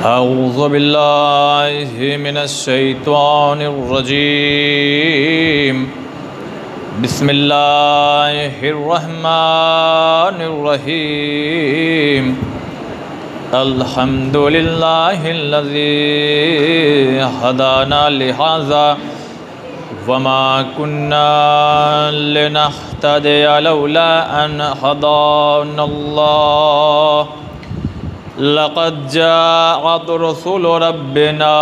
अऊज़ु बिल्लाहि मिनश्शैतानिर्रजीम। बिस्मिल्लाहिर्रहमानिर्रहीम। अल्हम्दुलिल्लाहिल्लज़ी हदाना लिहाज़ा वमा कुन्ना लिनहतदिया लौला अन हदानल्लाह। लक़द जाअत रसूलु रब्बिना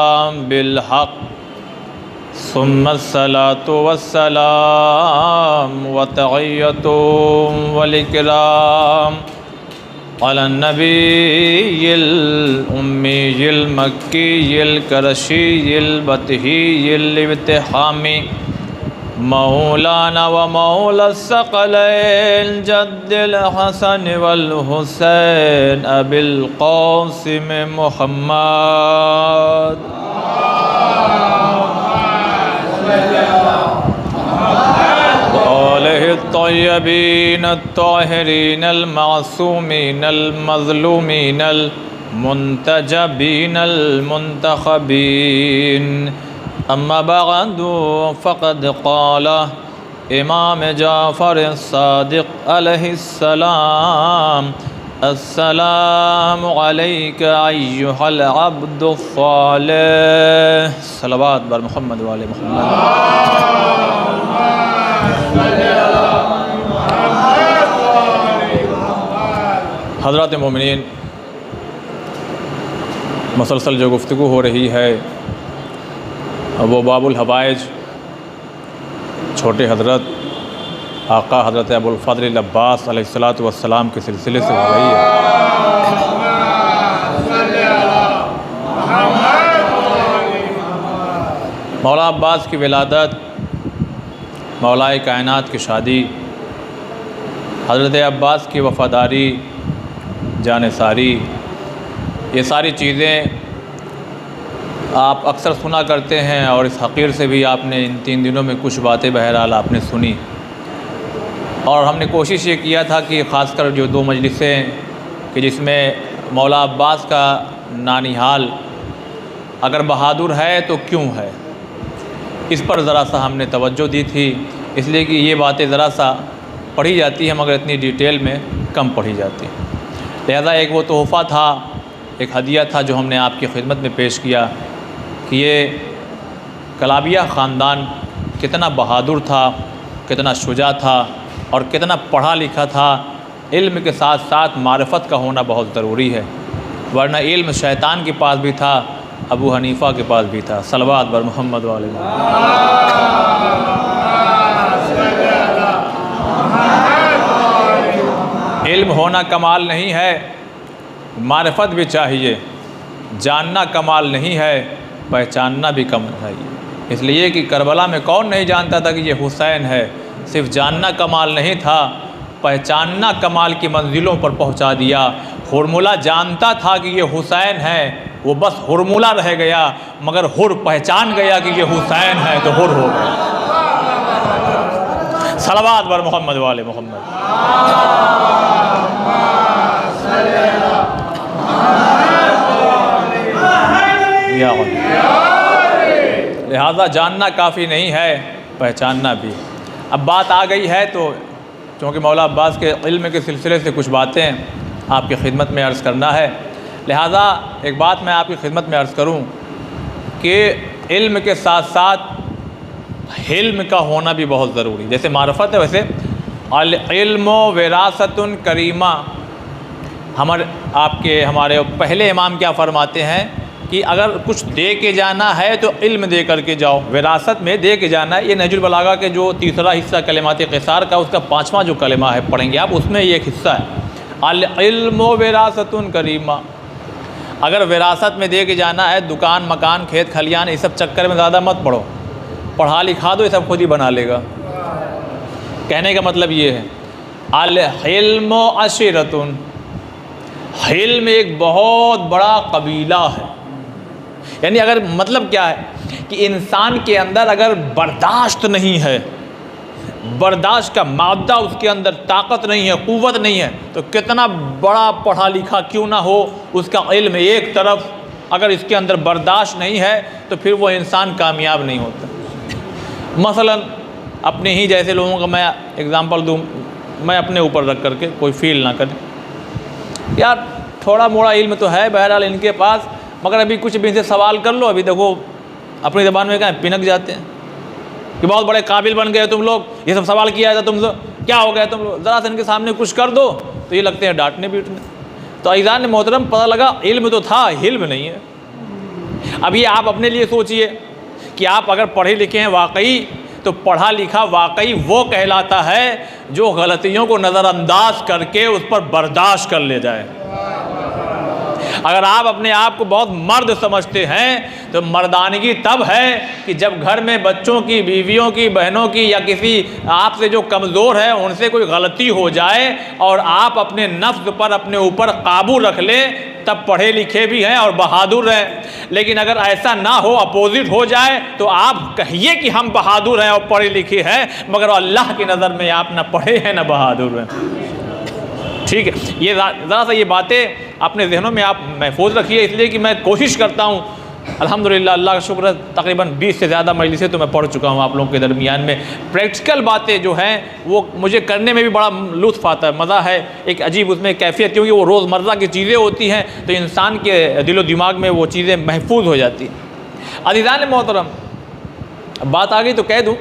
बिलहक़ सुम्मस्सलातु वस्सलाम व तहिय्यतुम वल इकराम अला नबिय्यिल उम्मिय्यिल मक्किय्यिल करशिय्यिल बतहिय्यिल इब्तिहामी मौलाना व मौला सकलैन जद्दिल हसन वल हुसैन अबिल क़ासिम मुहम्मद आलिहि तय्यबीन अत्ताहिरीन अल मासूमीन अल मज़लूमीन अल मुंतजबीन अल मुंतखबीन। अम्मा बअदु फ़क़द क़ाल इमाम जाफ़र सादिक़ अलैहिस्सलाम अस्सलामु अलैका अय्युहल अब्दुस सालिह। सलवात बर मुहम्मद व आले मुहम्मद। हज़रात मोमिनीन, मुसलसल जो गुफ्तगू हो रही है वो बाबुल हवाइज छोटे हज़रत आका हज़रत अबुल फ़ज़ल अब्बास अलैहिस्सलातु वस्सलाम के सिलसिले से हो रही है। मौला अब्बास की विलादत, मौलाए कायनात की शादी, हज़रत अब्बास की वफ़ादारी, जानिसारी, ये सारी चीज़ें आप अक्सर सुना करते हैं और इस हक़ीर से भी आपने इन 3 दिनों में कुछ बातें बहरहाल आपने सुनी। और हमने कोशिश ये किया था कि ख़ासकर जो 2 मजलिसें कि जिसमें मौला अब्बास का नानिहाल अगर बहादुर है तो क्यों है, इस पर ज़रा सा हमने तवज्जो दी थी, इसलिए कि ये बातें ज़रा सा पढ़ी जाती हैं मगर इतनी डिटेल में कम पढ़ी जाती। लिहाजा एक वो तोहफ़ा था, एक हदिया था जो हमने आपकी खिदमत में पेश किया कि ये कलाबिया ख़ानदान कितना बहादुर था, कितना शुजा था और कितना पढ़ा लिखा था। इल्म के साथ साथ मारिफत का होना बहुत ज़रूरी है, वरना इल्म शैतान के पास भी था, अबू हनीफ़ा के पास भी था। सलवात बर मोहम्मद वाले। इल्म होना कमाल नहीं है, मारिफत भी चाहिए। जानना कमाल नहीं है, पहचानना भी कम चाहिए। इसलिए कि करबला में कौन नहीं जानता था कि ये हुसैन है। सिर्फ जानना कमाल नहीं था, पहचानना कमाल की मंजिलों पर पहुंचा दिया। हुरमुला जानता था कि ये हुसैन है, वो बस हुरमुला रह गया, मगर हुर पहचान गया कि ये हुसैन है तो हुर हो गया। सलवात बर मोहम्मद वाले मोहम्मद। लिहाजा जानना काफ़ी नहीं है, पहचानना भी। अब बात आ गई है तो चूँकि मौला अब्बास के इल्म के सिलसिले से कुछ बातें आपकी खिदमत में अर्ज़ करना है, लिहाजा एक बात मैं आपकी खिदमत में अर्ज़ करूं कि इल्म के साथ साथ हिल्म का होना भी बहुत ज़रूरी। जैसे मारफत है वैसे अल इल्मो विरासतुन करीमा। हमारे पहले इमाम क्या फरमाते हैं कि अगर कुछ दे के जाना है तो इल्म दे करके जाओ, विरासत में दे के जाना है। ये नहजुल बलागा के जो तीसरा हिस्सा कलिमात क़िसार का उसका 5वां जो कलिमा है पढ़ेंगे आप, उसमें ये एक हिस्सा है अल इल्मो विरासतुन करीमा। अगर विरासत में दे के जाना है, दुकान मकान खेत खलियान इस सब चक्कर में ज़्यादा मत पढ़ो, पढ़ा लिखा दो, ये सब खुद ही बना लेगा। कहने का मतलब ये है अल इल्मो अशीरतुन। हिल्म एक बहुत बड़ा कबीला है। यानी अगर मतलब क्या है कि इंसान के अंदर अगर बर्दाश्त नहीं है, बर्दाश्त का मादा उसके अंदर ताकत नहीं है, क़ुव्वत नहीं है, तो कितना बड़ा पढ़ा लिखा क्यों ना हो, उसका इल्म एक तरफ अगर इसके अंदर बर्दाश्त नहीं है तो फिर वो इंसान कामयाब नहीं होता। मसलन अपने ही जैसे लोगों का मैं एग्ज़ाम्पल दूँ, मैं अपने ऊपर रख करके, कोई फील ना करे, यार थोड़ा मोड़ा इल्म तो है बहरहाल इनके पास, मगर अभी कुछ भी इनसे सवाल कर लो, अभी देखो अपनी ज़बान में क्या पिनक जाते हैं कि बहुत बड़े काबिल बन गए तुम लोग, ये सब सवाल किया था तुमसे, क्या हो गया तुम लोग, ज़रा से इनके सामने कुछ कर दो तो ये लगते हैं डांटने पीटने। तो अज़ीज़ान मोहतरम, पता लगा इल्म तो था, हिल्म नहीं है। अभी आप अपने लिए सोचिए कि आप अगर पढ़े लिखे हैं वाकई, तो पढ़ा लिखा वाकई वो कहलाता है जो गलतियों को नज़रअंदाज करके उस पर बर्दाश्त कर ले जाए। अगर आप अपने आप को बहुत मर्द समझते हैं तो मर्दानगी तब है कि जब घर में बच्चों की, बीवियों की, बहनों की या किसी आपसे जो कमज़ोर है उनसे कोई गलती हो जाए और आप अपने नफ्स पर, अपने ऊपर काबू रख लें, तब पढ़े लिखे भी हैं और बहादुर हैं। लेकिन अगर ऐसा ना हो, अपोजिट हो जाए, तो आप कहिए कि हम बहादुर हैं और पढ़े लिखे हैं, मगर अल्लाह की नज़र में आप ना पढ़े हैं ना बहादुर हैं। ठीक है, ये ज़रा सा ये बातें अपने जहनों में आप महफूज रखिए, इसलिए कि मैं कोशिश करता हूँ, अल्हम्दुलिल्लाह अल्लाह का शुक्र है, तकरीबन 20 से ज़्यादा मजलिसें तो मैं पढ़ चुका हूँ आप लोगों के दरमियान में। प्रैक्टिकल बातें जो हैं वो मुझे करने में भी बड़ा लुत्फ़ आता है, मज़ा है, एक अजीब उसमें कैफियत, क्योंकि वो रोज़मर्रा की चीज़ें होती हैं तो इंसान के दिलो दिमाग में वो चीज़ें महफूज हो जाती हैं। अज़ीज़ान मोहतरम, बात आ गई तो कह दूँ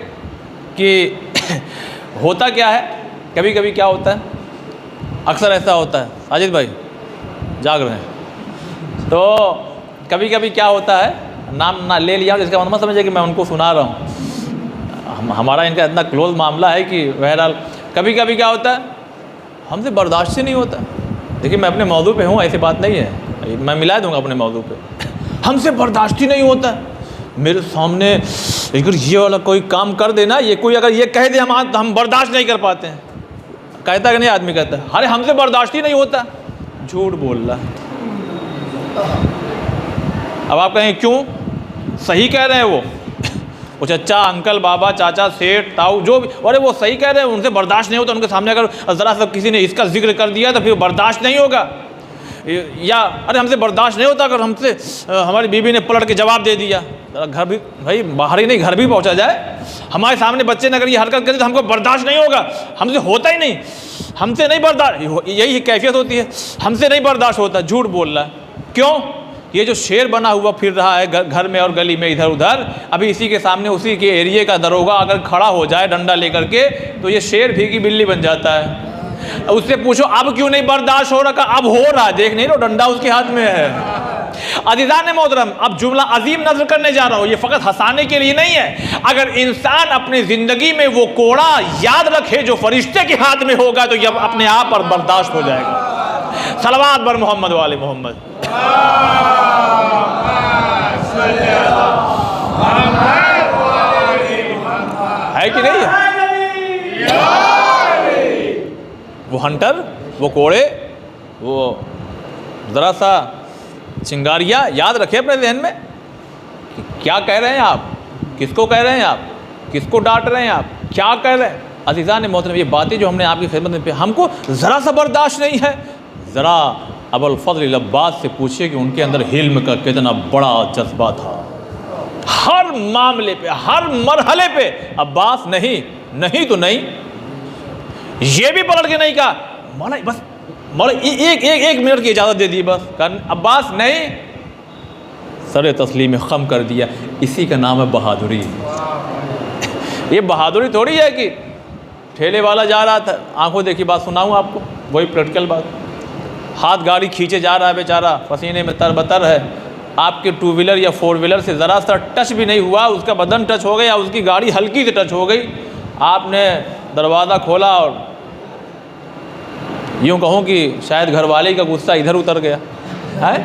कि होता क्या है, कभी कभी क्या होता है, अक्सर ऐसा होता है, साजिद भाई जाग रहे हैं, तो कभी कभी क्या होता है, नाम ना ले लिया जिसका मतलब समझे कि मैं उनको सुना रहा हूँ, हमारा इनका इतना क्लोज मामला है कि बहरहाल कभी कभी क्या होता है, हमसे बर्दाश्त ही नहीं होता। देखिए मैं अपने मौजू पे हूँ, ऐसी बात नहीं है, मैं मिला दूँगा अपने मौजू पे। हमसे बर्दाश्त ही नहीं होता, मेरे सामने अगर ये वाला कोई काम कर देना, ये कोई अगर ये कह दे हम बर्दाश्त नहीं कर पाते हैं, कहता कि नहीं आदमी कहता है, अरे हमसे बर्दाश्त ही नहीं होता, झूठ बोल रहा है। अब आप कहें क्यों, सही कह रहे हैं वो चचा, अंकल, बाबा, चाचा, सेठ, ताऊ, जो भी, अरे वो सही कह रहे हैं, उनसे बर्दाश्त नहीं होता, उनके सामने अगर ज़रा सा किसी ने इसका जिक्र कर दिया तो फिर बर्दाश्त नहीं होगा। या अरे हमसे बर्दाश्त नहीं होता अगर हमसे हमारी बीवी ने पलट के जवाब दे दिया, घर भी भाई बाहर ही नहीं घर भी पहुंचा जाए, हमारे सामने बच्चे ने अगर ये हरकत करी तो हमको बर्दाश्त नहीं होगा, हमसे होता ही नहीं, हमसे नहीं बर्दाश्त, यही कैफियत होती है, हमसे नहीं बर्दाश्त होता। झूठ बोल रहा है। क्यों? ये जो शेर बना हुआ फिर रहा है घर में और गली में इधर उधर, अभी इसी के सामने उसी के एरिए का दरोगा अगर खड़ा हो जाए डंडा लेकर के तो ये शेर भीगी बिल्ली बन जाता है। उससे पूछो अब क्यों नहीं बर्दाश्त हो रहा, अब हो रहा, देख नहीं लो डंडा उसके हाथ में है। अज़ीज़ान मोहतरम, अब जुमला अजीम नज़र करने जा रहा हूँ, ये फ़कत हंसाने के लिए नहीं है। अगर इंसान अपनी ज़िंदगी में वो कोड़ा याद रखे जो फरिश्ते के हाथ में होगा तो यह अपने आप पर बर्दाश्त हो जाएगा। सलवात बर मोहम्मद वाले मोहम्मद। है कि नहीं है? वो हंटर, वो कोड़े, वो ज़रा सा चिंगारियाँ याद रखें अपने जहन में कि क्या कह रहे हैं आप, किसको कह रहे हैं आप, किसको डांट रहे हैं आप, क्या कह रहे हैं। अज़ीज़ान मोहतरम, ये बातें जो हमने आपकी खिदमत में हमको ज़रा सा बर्दाश्त नहीं है, ज़रा अबुल फ़ज़ल अब्बास से पूछिए कि उनके अंदर हिल्म का कितना बड़ा जज्बा था। हर मामले पे, हर मरहले पे अब्बास नहीं तो नहीं, ये भी पलट के नहीं कहा मौला बस मौला एक मिनट की इजाज़त दे दी बस, अब्बास नहीं, सर तस्लीम खम कर दिया। इसी का नाम है बहादुरी। ये बहादुरी थोड़ी है कि ठेले वाला जा रहा था, आंखों देखी बात सुनाऊँ आपको, वही प्रैक्टिकल बात, हाथ गाड़ी खींचे जा रहा है बेचारा, पसीने में तरबतर है, आपके टू व्हीलर या फोर व्हीलर से ज़रा सा टच भी नहीं हुआ, उसका बदन टच हो गया, उसकी गाड़ी हल्की से टच हो गई, आपने दरवाज़ा खोला और यूँ कहूँ कि शायद घरवाले का गुस्सा इधर उतर गया है।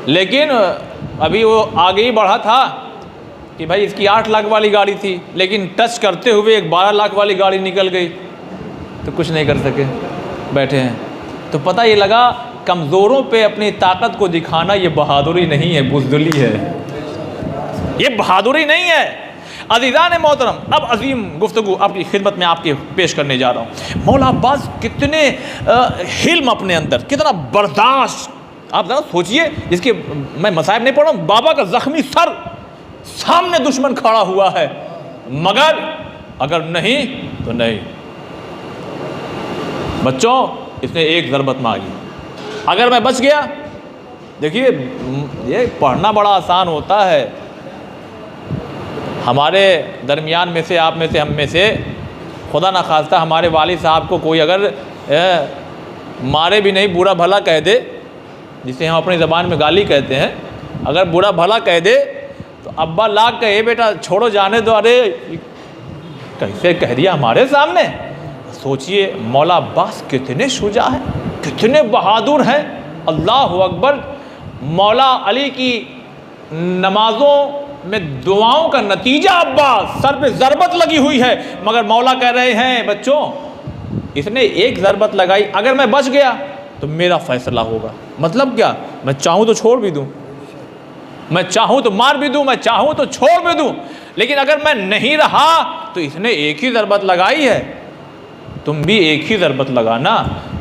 लेकिन अभी वो आगे ही बढ़ा था कि भाई इसकी 8 लाख वाली गाड़ी थी, लेकिन टच करते हुए एक 12 लाख वाली गाड़ी निकल गई, तो कुछ नहीं कर सके, बैठे हैं। तो पता ये लगा कमज़ोरों पे अपनी ताकत को दिखाना ये बहादुरी नहीं है, बुज़दिली है, ये बहादुरी नहीं है। अज़ीज़ान मोहतरम, अब अजीम गुफ्तगू आपकी खिदमत में आपके पेश करने जा रहा हूँ। मौला अब्बास कितने हिल्म अपने अंदर, कितना बर्दाश्त आप ज़रा सोचिए, इसके मैं मसाइब नहीं पढ़ रहा हूँ, बाबा का जख्मी सर, सामने दुश्मन खड़ा हुआ है, मगर अगर नहीं तो नहीं। बच्चों, इसने एक ज़रबत मांगी, अगर मैं बच गया, देखिए ये पढ़ना बड़ा आसान होता है। हमारे दरमियान में से, आप में से, हम में से खुदा ना खास्ता हमारे वालिद साहब को कोई अगर मारे भी नहीं, बुरा भला कह दे, जिसे हम अपनी ज़बान में गाली कहते हैं, अगर बुरा भला कह दे तो अब्बा लाग कहे बेटा छोड़ो जाने दो, अरे कैसे कह दिया हमारे सामने। सोचिए मौला अब्बास कितने शुजा हैं, कितने बहादुर हैं। अल्लाह अकबर। मौला अली की नमाजों में दुआओं का नतीजा अब्बास, सर पे ज़रबत लगी हुई है, मगर मौला कह रहे हैं बच्चों इसने एक ज़रबत लगाई, अगर मैं बच गया तो मेरा फ़ैसला होगा। मतलब क्या, मैं चाहूँ तो छोड़ भी दूँ, मैं चाहूँ तो मार भी दूँ, मैं चाहूँ तो छोड़ भी दूँ, लेकिन अगर मैं नहीं रहा तो इसने एक ही ज़रबत लगाई है, तुम भी एक ही ज़रबत लगाना।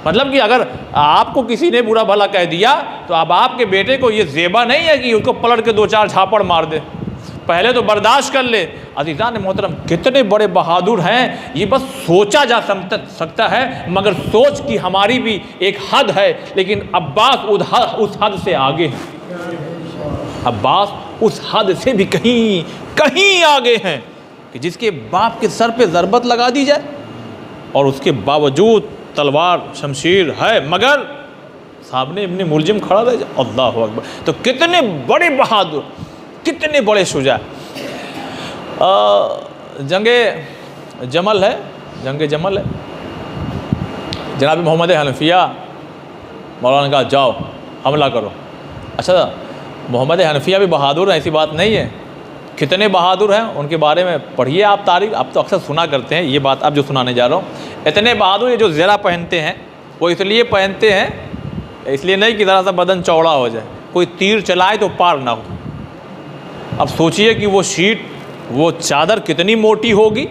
मतलब कि अगर आपको किसी ने बुरा भला कह दिया तो अब आपके बेटे को ये ज़ेबा नहीं है कि उसको पलट के 2-4 झापड़ मार दे, पहले तो बर्दाश्त कर ले। अज़ीज़ान मोहतरम कितने बड़े बहादुर हैं, ये बस सोचा जा सकता है, मगर सोच की हमारी भी एक हद है, लेकिन अब्बास उस हद से आगे हैं। अब्बास उस हद से भी कहीं आगे हैं कि जिसके बाप के सर पे ज़रबत लगा दी जाए और उसके बावजूद तलवार शमशीर है, मगर सामने अपने मुलजिम खड़ा रह जाए। अल्लाह अकबर। तो कितने बड़े बहादुर, कितने बड़े शुजा। जंगे जमल है, जंगे जमल है, जनाब मोहम्मद हनफिया मौलाना कहा जाओ हमला करो। अच्छा, मोहम्मद हनफिया भी बहादुर है, ऐसी बात नहीं है। कितने बहादुर हैं उनके बारे में पढ़िए आप तारीख, आप तो अक्सर सुना करते हैं, ये बात आप जो सुनाने जा रहा हूँ। इतने बहादुर, ये जो ज़रा पहनते हैं वो इसलिए पहनते हैं, इसलिए नहीं कि ज़रा सा बदन चौड़ा हो जाए, कोई तीर चलाए तो पार ना हो। अब सोचिए कि वो शीट, वो चादर कितनी मोटी होगी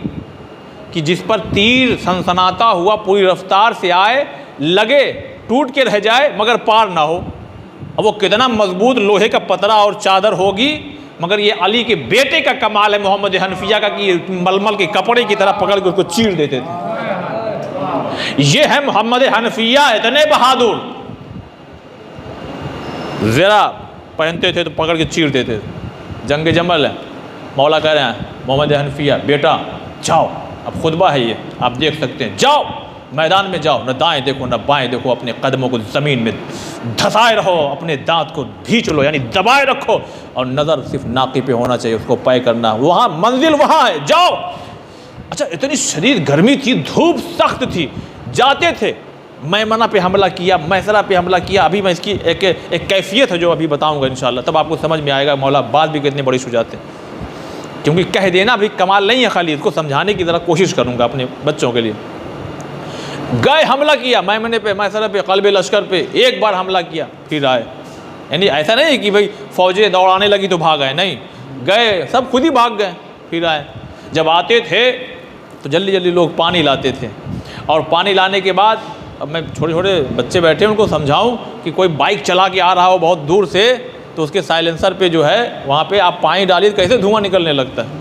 कि जिस पर तीर सनसनाता हुआ पूरी रफ्तार से आए, लगे, टूट के रह जाए, मगर पार ना हो। अब वो कितना मजबूत लोहे का पतरा और चादर होगी, मगर ये अली के बेटे का कमाल है मोहम्मद हनफिया का कि मलमल के कपड़े की तरह पकड़ के उसको चीर देते थे। ये है मोहम्मद हनफिया, इतने बहादुर, ज़रा पहनते थे तो पकड़ के चीर देते थे। जंग जमल है, मौला कह रहे हैं मोहम्मद हनफिया बेटा जाओ, अब खुतबा है ये आप देख सकते हैं, जाओ मैदान में जाओ, न दाएं देखो न बाएं देखो, अपने कदमों को ज़मीन में धसाए रहो, अपने दांत को भींच लो यानी दबाए रखो, और नज़र सिर्फ नाक़ी पे होना चाहिए, उसको पाए करना, वहाँ मंजिल वहाँ है, जाओ। अच्छा, इतनी शदीद गर्मी थी, धूप सख्त थी, जाते थे। मैमना पे हमला किया, मैसरा पे हमला किया। अभी मैं इसकी एक कैफियत है जो अभी बताऊँगा इंशाअल्लाह, तब आपको समझ में आएगा मौला अब्बास भी कितने बड़ी शुजात हैं। क्योंकि कह देना अभी कमाल नहीं है, खाली इसको समझाने की ज़रा कोशिश करूँगा अपने बच्चों के लिए। गए, हमला किया मैमने पे, मैसरा पे, क़ल्ब लश्कर पे, एक बार हमला किया फिर आए। यानी ऐसा नहीं कि भाई फ़ौजें दौड़ाने लगी तो भाग आए, नहीं, गए सब खुद ही भाग गए, फिर आए। जब आते थे तो जल्दी जल्दी लोग पानी लाते थे, और पानी लाने के बाद अब मैं छोटे छोटे बच्चे बैठे उनको समझाऊं कि कोई बाइक चला के आ रहा हो बहुत दूर से, तो उसके साइलेंसर पे जो है वहाँ पे आप पानी डालिए कैसे धुआं निकलने लगता है।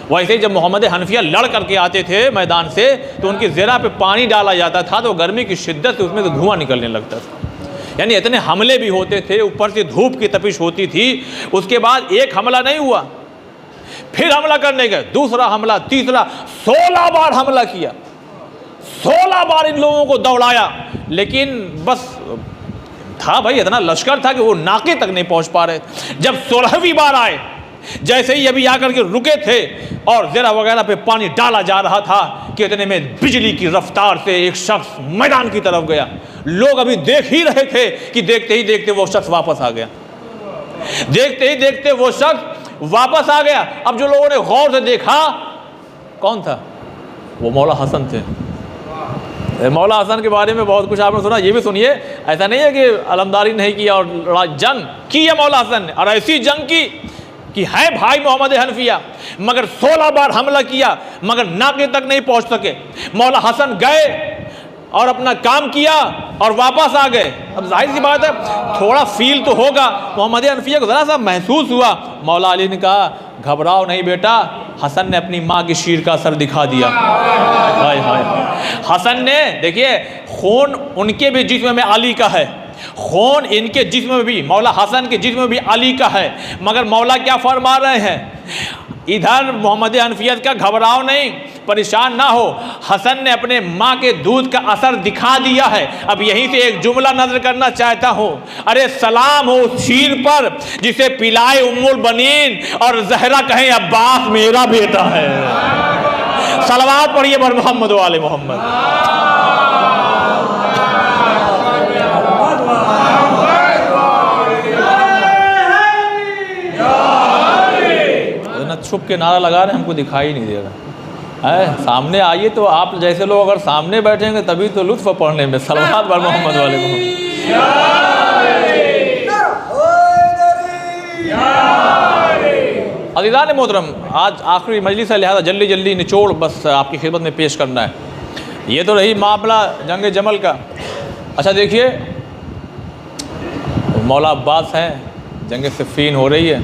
वैसे ही जब मोहम्मद हनफिया लड़ करके आते थे मैदान से, तो उनकी ज़रा पे पानी डाला जाता था तो गर्मी की शिद्दत से उसमें से धुआं निकलने लगता था। यानी इतने हमले भी होते थे, ऊपर से धूप की तपिश होती थी। उसके बाद एक हमला नहीं हुआ, फिर हमला करने गए, दूसरा हमला, तीसरा, 16 बार हमला किया, 16 बार इन लोगों को दौड़ाया, लेकिन बस था भाई इतना लश्कर था कि वो नाके तक नहीं पहुंच पा रहे। जब 16वीं बार आए, जैसे ही अभी आकर के रुके थे और ज़रा वगैरह पे पानी डाला जा रहा था कि इतने में बिजली की रफ्तार से एक शख्स मैदान की तरफ गया। लोग अभी देख ही रहे थे कि देखते ही देखते वो शख्स वापस आ गया, देखते ही देखते वो शख्स वापस आ गया। अब जो लोगों ने गौर से देखा, कौन था? वो मौला हसन थे। मौला हसन के बारे में बहुत कुछ आपने सुना, ये भी सुनिए। ऐसा नहीं है कि अलमदारी नहीं किया और जंग की है मौला हसन ने, और ऐसी जंग की कि है भाई मोहम्मद हनफिया, मगर 16 बार हमला किया मगर नाके तक नहीं पहुंच सके। मौला हसन गए और अपना काम किया, और वापस आ गए। अब जाहिर सी बात है थोड़ा फील तो होगा, मोहम्मद हनफिया को ज़रा सा महसूस हुआ। मौला अली ने कहा घबराओ नहीं बेटा, हसन ने अपनी माँ की शीर का असर दिखा दिया। हाय हाय, हसन ने, देखिए खून उनके भी जिस्म में अली का है, खून इनके जिस्म में भी, मौला हसन के जिस्म में भी अली का है, मगर मौला क्या फरमा रहे हैं, इधर मोहम्मद हनफियत का घबराओ नहीं, परेशान ना हो, हसन ने अपने माँ के दूध का असर दिखा दिया है। अब यहीं से एक जुमला नजर करना चाहता हूँ, अरे सलाम हो उस शीर पर जिसे पिलाए उम्मुल बनीन और जहरा कहें अब्बास मेरा बेटा है। सलवात पढ़िए बर मोहम्मद वाले मोहम्मद। छुप के नारा लगा रहे, हमको दिखाई नहीं दे रहा है। सामने आइए तो आप जैसे लोग अगर सामने बैठेंगे तभी तो लुत्फ पढ़ने में। सलवात बर मोहम्मद वाले मोहम्मद। अज़ीज़ान मोहतरम, आज आखिरी मजलिस है, लिहाजा जल्दी जल्दी निचोड़ बस आपकी खिदमत में पेश करना है। ये तो रही मामला जंग जमल का। अच्छा देखिए, मौला अब्बास हैं, जंग सिफ़ीन हो रही है।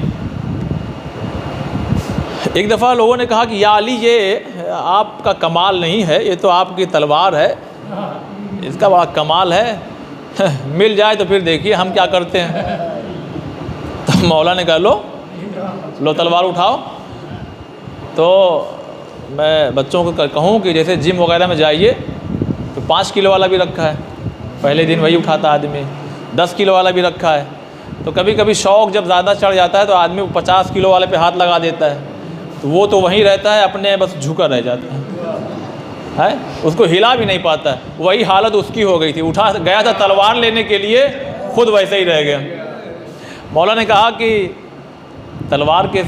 एक दफ़ा लोगों ने कहा कि या अली ये आपका कमाल नहीं है, ये तो आपकी तलवार है, इसका बड़ा कमाल है, मिल जाए तो फिर देखिए हम क्या करते हैं। तो मौला ने कहा लो तलवार उठाओ। तो मैं बच्चों को कहूँ कि जैसे जिम वगैरह में जाइए तो 5 किलो वाला भी रखा है, पहले दिन वही उठाता आदमी, 10 किलो वाला भी रखा है। तो कभी कभी शौक़ जब ज़्यादा चढ़ जाता है तो आदमी 50 किलो वाले पे हाथ लगा देता है, तो वो तो वहीं रहता है, अपने बस झुका रह जाता है, उसको हिला भी नहीं पाता है। वही हालत उसकी हो गई थी, उठा गया था तलवार लेने के लिए, खुद वैसे ही रह गया। मौला ने कहा कि तलवार के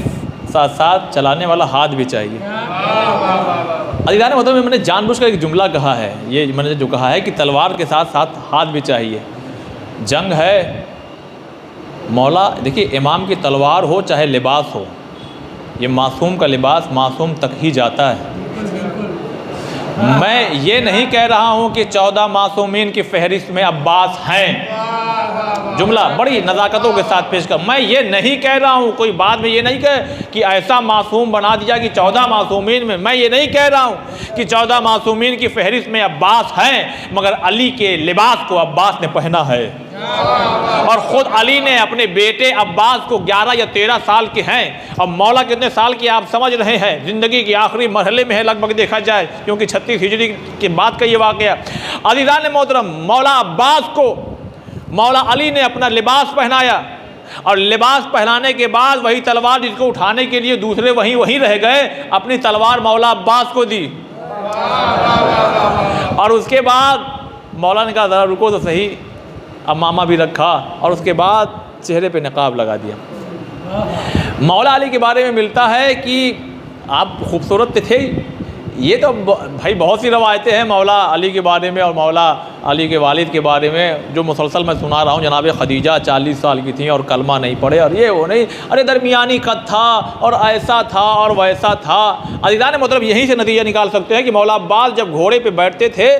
साथ साथ चलाने वाला हाथ भी चाहिए। अज़ीज़ान मतलब मैंने जानबूझकर एक जुमला कहा है, ये मैंने जो कहा है कि तलवार के साथ साथ हाथ भी चाहिए। जंग है, मौला देखिए इमाम की तलवार हो चाहे लिबास हो, ये मासूम का लिबास मासूम तक ही जाता है। मैं ये नहीं कह रहा हूँ कि 14 मासूमीन की फहरिस्त में अब्बास हैं, जुमला बड़ी नज़ाकतों के साथ पेश कर, मैं ये नहीं कह रहा हूँ, कोई बाद में ये नहीं कह कि ऐसा मासूम बना दिया कि 14 मासूमीन में, मैं ये नहीं कह रहा हूँ कि 14 मासूमीन की फहरिस्त में अब्बास हैं, मगर अली के लिबास को अब्बास ने पहना है। और ख़ुद अली ने अपने बेटे अब्बास को 11 या 13 साल के हैं, और मौला कितने साल के आप समझ रहे हैं, ज़िंदगी के आखिरी मरहले में है लगभग देखा जाए, क्योंकि 36 हिजरी के बाद का ये वाक़या। अज़ीज़ान मोहतरम, मौला अब्बास को मौला अली ने अपना लिबास पहनाया, और लिबास पहनाने के बाद वही तलवार जिसको उठाने के लिए दूसरे वहीं रह गए, अपनी तलवार मौला अब्बास को दी। और उसके बाद मौला ने कहा ज़रा रुको तो सही, अमामा भी रखा, और उसके बाद चेहरे पे नकाब लगा दिया। मौला अली के बारे में मिलता है कि आप खूबसूरत थे। ये तो भाई बहुत सी रवायतें हैं मौला अली के बारे में और मौला अली के वालिद के बारे में, जो मुसलसल मैं सुना रहा हूँ। जनाब खदीजा 40 साल की थी और कलमा नहीं पढ़े, और ये वो नहीं, अरे दरमियानी कद था और ऐसा था और वैसा था। अज़ीज़ान मतलब यहीं से नतीजा निकाल सकते हैं कि मौला अब्बास जब घोड़े पे बैठते थे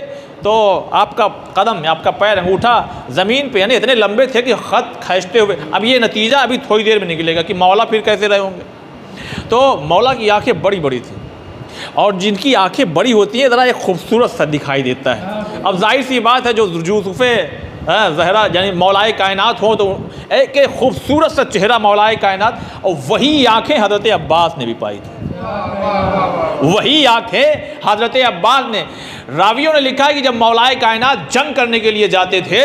तो आपका कदम, आपका पैर, अंगूठा ज़मीन पे यानी इतने लंबे थे कि ख़त खींचते हुए। अब ये नतीजा अभी थोड़ी देर में निकलेगा कि मौला फिर कैसे रहे होंगे। तो मौला की आंखें बड़ी बड़ी थी, और जिनकी आंखें बड़ी होती हैं ज़रा एक खूबसूरत सा दिखाई देता है। अब जाहिर सी बात है जो यूसुफ़े ज़हरा यानी मौलाए कायनात हो तो एक खूबसूरत सा चेहरा मौलाए कायनात, और वही आँखें हज़रत अब्बास ने भी पाई थी, वही आँखें हज़रत अब्बास ने। रावियों ने लिखा है कि जब मौलाए कायनात जंग करने के लिए जाते थे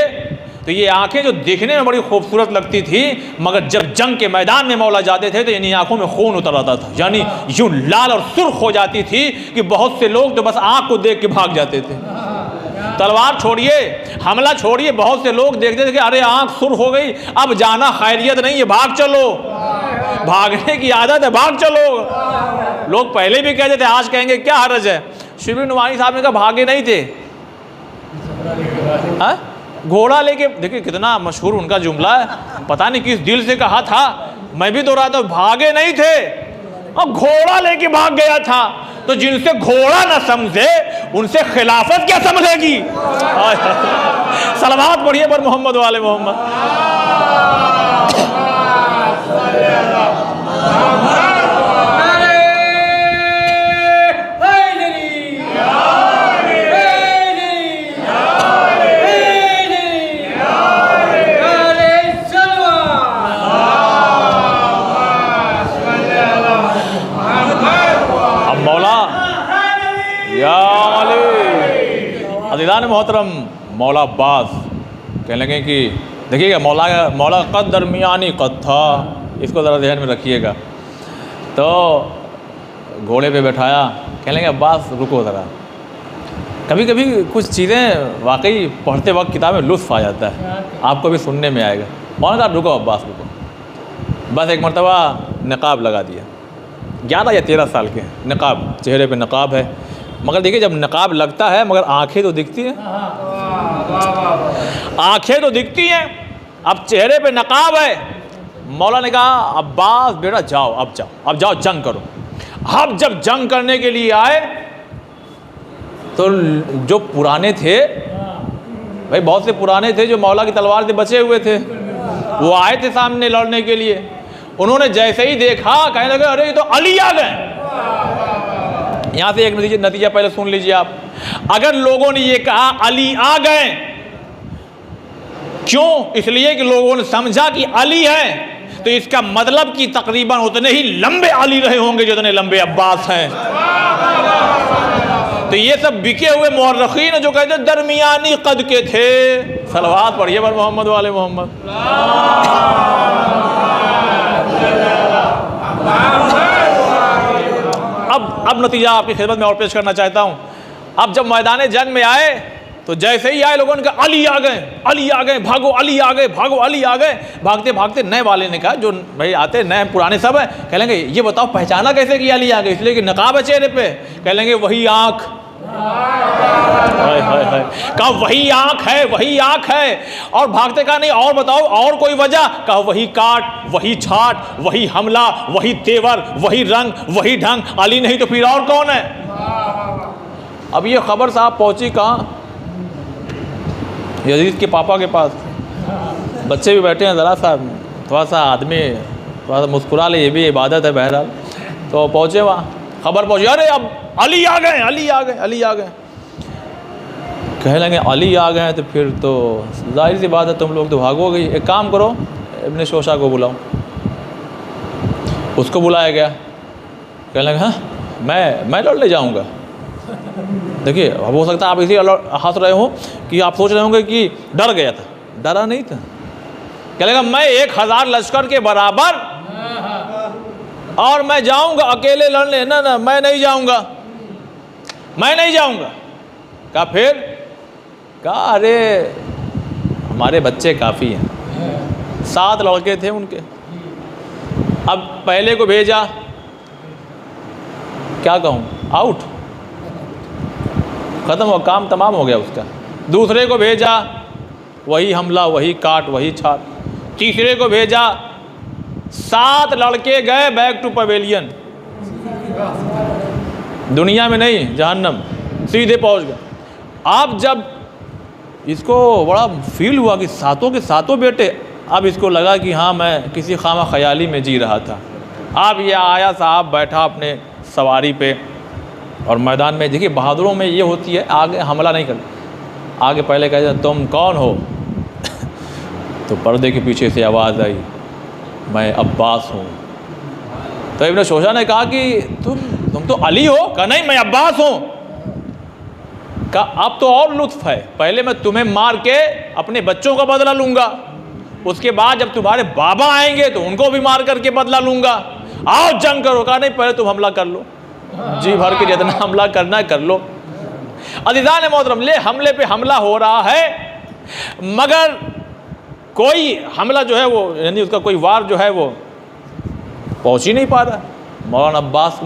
तो ये आंखें जो देखने में बड़ी खूबसूरत लगती थी, मगर जब जंग के मैदान में मौला जाते थे तो इन्हीं आंखों में खून उतर आता था, यानी यूं लाल और सुर्ख हो जाती थी कि बहुत से लोग तो बस आंख को देख के भाग जाते थे। तलवार छोड़िए, हमला छोड़िए, बहुत से लोग देखते थे कि अरे आंख सुर्ख हो गई, अब जाना खैरियत नहीं है, भाग चलो। भागने की आदत है, भाग चलो। लोग पहले भी कहते थे, आज कहेंगे क्या हर्ज है। शिबिर नुमानी साहब ने कहा भागे नहीं थे, घोड़ा लेके, देखिए कितना मशहूर उनका जुमला है, पता नहीं किस दिल से कहा था, मैं भी दोहराता हूं, भागे नहीं थे और घोड़ा लेके भाग गया था। तो जिनसे घोड़ा न समझे उनसे खिलाफत क्या समझेगी। सलावत पढ़िए पर मोहम्मद वाले मोहम्मद। अज़ीज़ान मोहतरम, मौला अब्बास कहने लगे कि देखिएगा मौला कद दरमियानी कद था, इसको ज़रा ध्यान में रखिएगा। तो घोड़े पे बैठाया, कहने लगे अब्बास रुको ज़रा। कभी कभी कुछ चीज़ें वाकई पढ़ते वक्त किताब में लुत्फ़ आ जाता है, आपको भी सुनने में आएगा। मौला कहा रुको अब्बास रुको। बस एक मरतबा नक़ाब लगा दिया, 11 या 13 साल के नक़ाब, चेहरे पे नक़ाब है, मगर देखिए जब नक़ाब लगता है मगर आंखें तो दिखती हैं, आंखें तो दिखती हैं। अब चेहरे पे नक़ाब है। मौला ने कहा अब्बास बेटा जाओ, अब जाओ जंग करो। अब जब जंग करने के लिए आए तो जो पुराने थे भाई, बहुत से पुराने थे जो मौला की तलवार से बचे हुए थे, वो आए थे सामने लड़ने के लिए। उन्होंने जैसे ही देखा कहने लगे अरे ये तो अली आ गए। यहाँ से एक नतीजा पहले सुन लीजिए आप। अगर लोगों ने ये कहा अली आ गए, क्यों? इसलिए कि लोगों ने समझा कि अली है, तो इसका मतलब कि तकरीबन उतने ही लंबे अली रहे होंगे जितने लंबे अब्बास हैं। तो ये सब बिके हुए मुअर्रिखीन जो कहते दरमियानी कद के थे। सलवात पढ़िए पर मोहम्मद वाले मोहम्मद। अब नतीजा आपकी खिदमत में और पेश करना चाहता हूँ। अब जब मैदान जंग में आए तो जैसे ही आए लोगों ने कहा अली आ गए, अली आ गए, भागो अली आ गए, भागो अली आ गए। भागते भागते नए वाले ने कहा, जो भाई आते नए पुराने सब हैं, कह लेंगे ये बताओ पहचाना कैसे कि अली आ गए? इसलिए कि नकाब है चेहरे पे। कह लेंगे वही आँख, कहा वही आँख है, वही आँख है। और भागते कहा नहीं और बताओ और कोई वजह? कहा वही काट, वही छाट, वही हमला, वही तेवर, वही रंग, वही ढंग। अली नहीं तो फिर और कौन है? अब ये खबर साहब पहुंची कहाँ? यजीद के पापा के पास। बच्चे भी बैठे हैं, ज़रा सा थोड़ा सा आदमी थोड़ा सा मुस्कुरा ले, ये भी इबादत है बहरहाल। तो पहुँचे वहाँ, खबर पहुँची अरे अब अली आ गए, अली आ गए, अली आ गए। कह लेंगे अली आ गए तो फिर तो जाहिर सी बात है तुम लोग तो भागोगे। एक काम करो, इब्ने शोशा को बुलाओ। उसको बुलाया गया। कह लेंगे हाँ मैं लड़ने जाऊँगा। देखिए अब हो सकता है आप इसी हंस रहे हो कि आप सोच रहे होंगे कि डर गया था। डरा नहीं था। कह लेगा मैं 1000 लश्कर के बराबर और मैं जाऊंगा अकेले लड़ने? ना ना मैं नहीं जाऊंगा, मैं नहीं जाऊंगा। कहा फिर? कहा अरे हमारे बच्चे काफ़ी हैं, 7 लड़के थे उनके। अब पहले को भेजा, क्या कहूँ, आउट, ख़त्म हो, काम तमाम हो गया उसका। दूसरे को भेजा, वही हमला, वही काट, वही छाट। तीसरे को भेजा, 7 लड़के गए बैक टू पवेलियन। दुनिया में नहीं, जहन्नम, सीधे पहुंच गए। अब जब इसको बड़ा फील हुआ कि 7 के 7 बेटे, अब इसको लगा कि हाँ मैं किसी खामा ख्याली में जी रहा था। अब ये आया साहब, बैठा अपने सवारी पे और मैदान में। देखिए बहादुरों में ये होती है, आगे हमला नहीं कर, आगे पहले कहते तुम कौन हो? तो पर्दे के पीछे से आवाज़ आई, मैं अब्बास हूँ। तो इब्ने शोशा ने कहा कि तुम तो अली हो? कहा नहीं मैं अब्बास हूँ। कहा अब तो और लुत्फ़ है, पहले मैं तुम्हें मार के अपने बच्चों का बदला लूँगा, उसके बाद जब तुम्हारे बाबा आएंगे तो उनको भी मार करके बदला लूँगा। आओ जंग करो। कहा नहीं पहले तुम हमला कर लो, जी भर के जितना हमला करना है कर लो। अज़ीज़ान मोहतरम, ले हमले पे हमला हो रहा है, मगर कोई हमला जो है वो यानी उसका कोई वार जो है वो पहुँच ही नहीं पा रहा। मौलाना अब्बास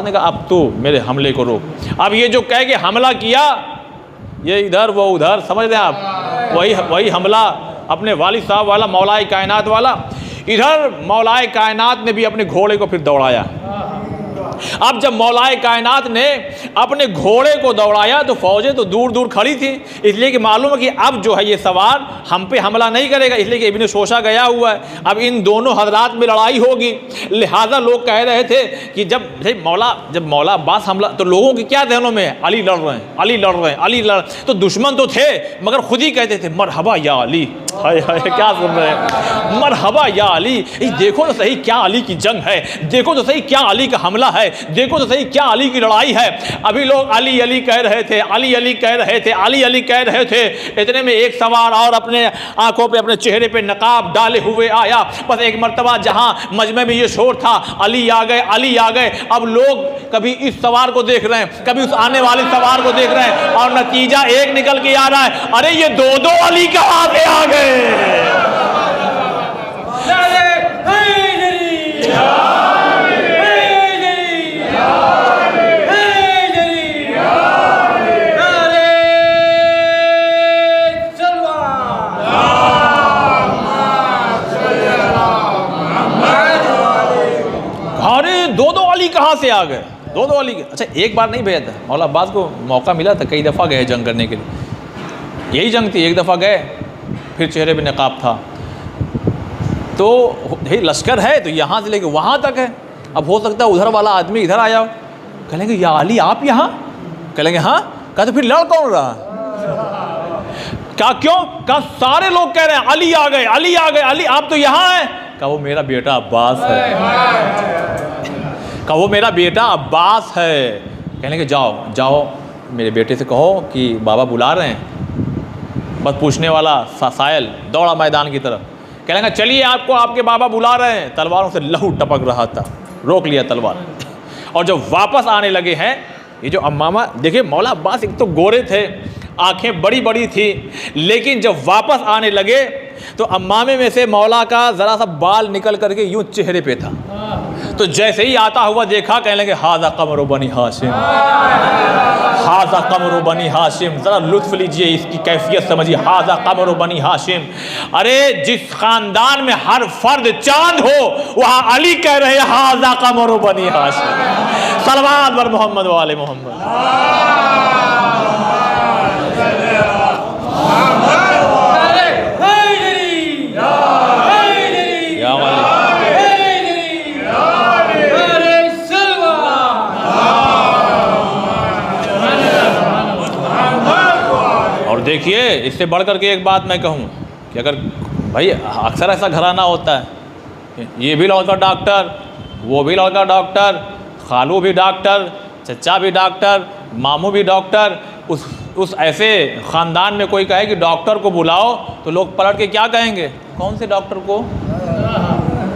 ने कहा अब तू मेरे हमले को रोक। अब ये जो कह के हमला किया, ये इधर वो उधर, समझ रहे हैं आप, वही हमला अपने वालिद साहब वाला, मौलाए कायनात वाला। इधर मौलाए कायनात ने भी अपने घोड़े को फिर दौड़ाया। अब जब मौलाए कायनात ने अपने घोड़े को दौड़ाया तो फौजें तो दूर दूर खड़ी थी, इसलिए कि मालूम है कि अब जो है ये सवार हम पे हमला नहीं करेगा, इसलिए कि इब्ने शोशा गया हुआ है, अब इन दोनों हजरात में लड़ाई होगी। लिहाजा लोग कह रहे थे कि जब मौला अब्बास हमला तो लोगों के क्या ध्यानों में है, अली लड़ रहे हैं, अली लड़ रहे हैं, अली लड़, तो दुश्मन तो थे मगर खुद ही कहते थे मरहबा या अली। हाय हाय, क्या सुन रहे हैं, मरहबा या अली। देखो तो सही क्या अली की जंग है, देखो तो सही क्या अली का हमला है, देखो तो सही क्या अली की लड़ाई है। अभी लोग अली अली कह रहे थे, अली अली कह रहे थे, अली अली कह रहे थे, इतने में एक सवार और अपने आंखों पे अपने चेहरे पे नकाब डाले हुए आया। बस एक मर्तबा जहां मजमे में ये शोर था अली आ गए, अली आ गए। अब लोग कभी इस सवार को देख रहे हैं, कभी उस आने वाले सवार को देख रहे हैं और नतीजा एक निकल के आ रहा है, अरे ये दो दो अली कहां से आ गए। दो दो अली कहाँ से आ गए, दो दो अली। अच्छा एक बार नहीं भेजा था, मौला अब्बास को मौका मिला था, कई दफ़ा गए जंग करने के लिए, यही जंग थी, एक दफ़ा गए फिर चेहरे पे नकाब था। तो भाई लश्कर है तो यहाँ से लेके वहाँ तक है, अब हो सकता है उधर वाला आदमी इधर आया हो, कहेंगे या अली आप यहाँ, कहेंगे हाँ, कहा तो फिर लड़ कौन रहा, क्या क्यों, कहा सारे लोग कह रहे हैं अली आ गए, अली आ गए, अली आप तो यहाँ हैं, कहा वो मेरा बेटा अब्बास है, कहा वो मेरा बेटा अब्बास है। कहने के जाओ जाओ मेरे बेटे से कहो कि बाबा बुला रहे हैं। बस पूछने वाला सायल दौड़ा मैदान की तरफ, कहने लगा चलिए आपको आपके बाबा बुला रहे हैं। तलवारों से लहू टपक रहा था, रोक लिया तलवार। और जब वापस आने लगे हैं ये जो अम्मामा, देखिए मौला अब्बास एक तो गोरे थे, आंखें बड़ी बड़ी थी, लेकिन जब वापस आने लगे तो अम्मामे में से मौला का ज़रा सा बाल निकल करके यूँ चेहरे पे था। तो जैसे ही आता हुआ देखा कहने लगे हाजा कमरो बनी हाशिम, हाजा कमरो बनी हाशिम। ज़रा लुत्फ लीजिए, इसकी कैफियत समझिए, हाजा कमरो बनी हाशिम। अरे जिस ख़ानदान में हर फर्द चांद हो वहाँ अली कह रहे हैं हाजा कमरो बनी हाशिम। सलवात बर मोहम्मद वाले मोहम्मद। देखिए इससे बढ़ कर के एक बात मैं कहूँ कि अगर भाई अक्सर ऐसा घराना होता है, ये भी लड़का डॉक्टर, वो भी लड़का डॉक्टर, खालू भी डॉक्टर, चचा भी डॉक्टर, मामू भी डॉक्टर, उस ऐसे ख़ानदान में कोई कहे कि डॉक्टर को बुलाओ तो लोग पलट के क्या कहेंगे, कौन से डॉक्टर को,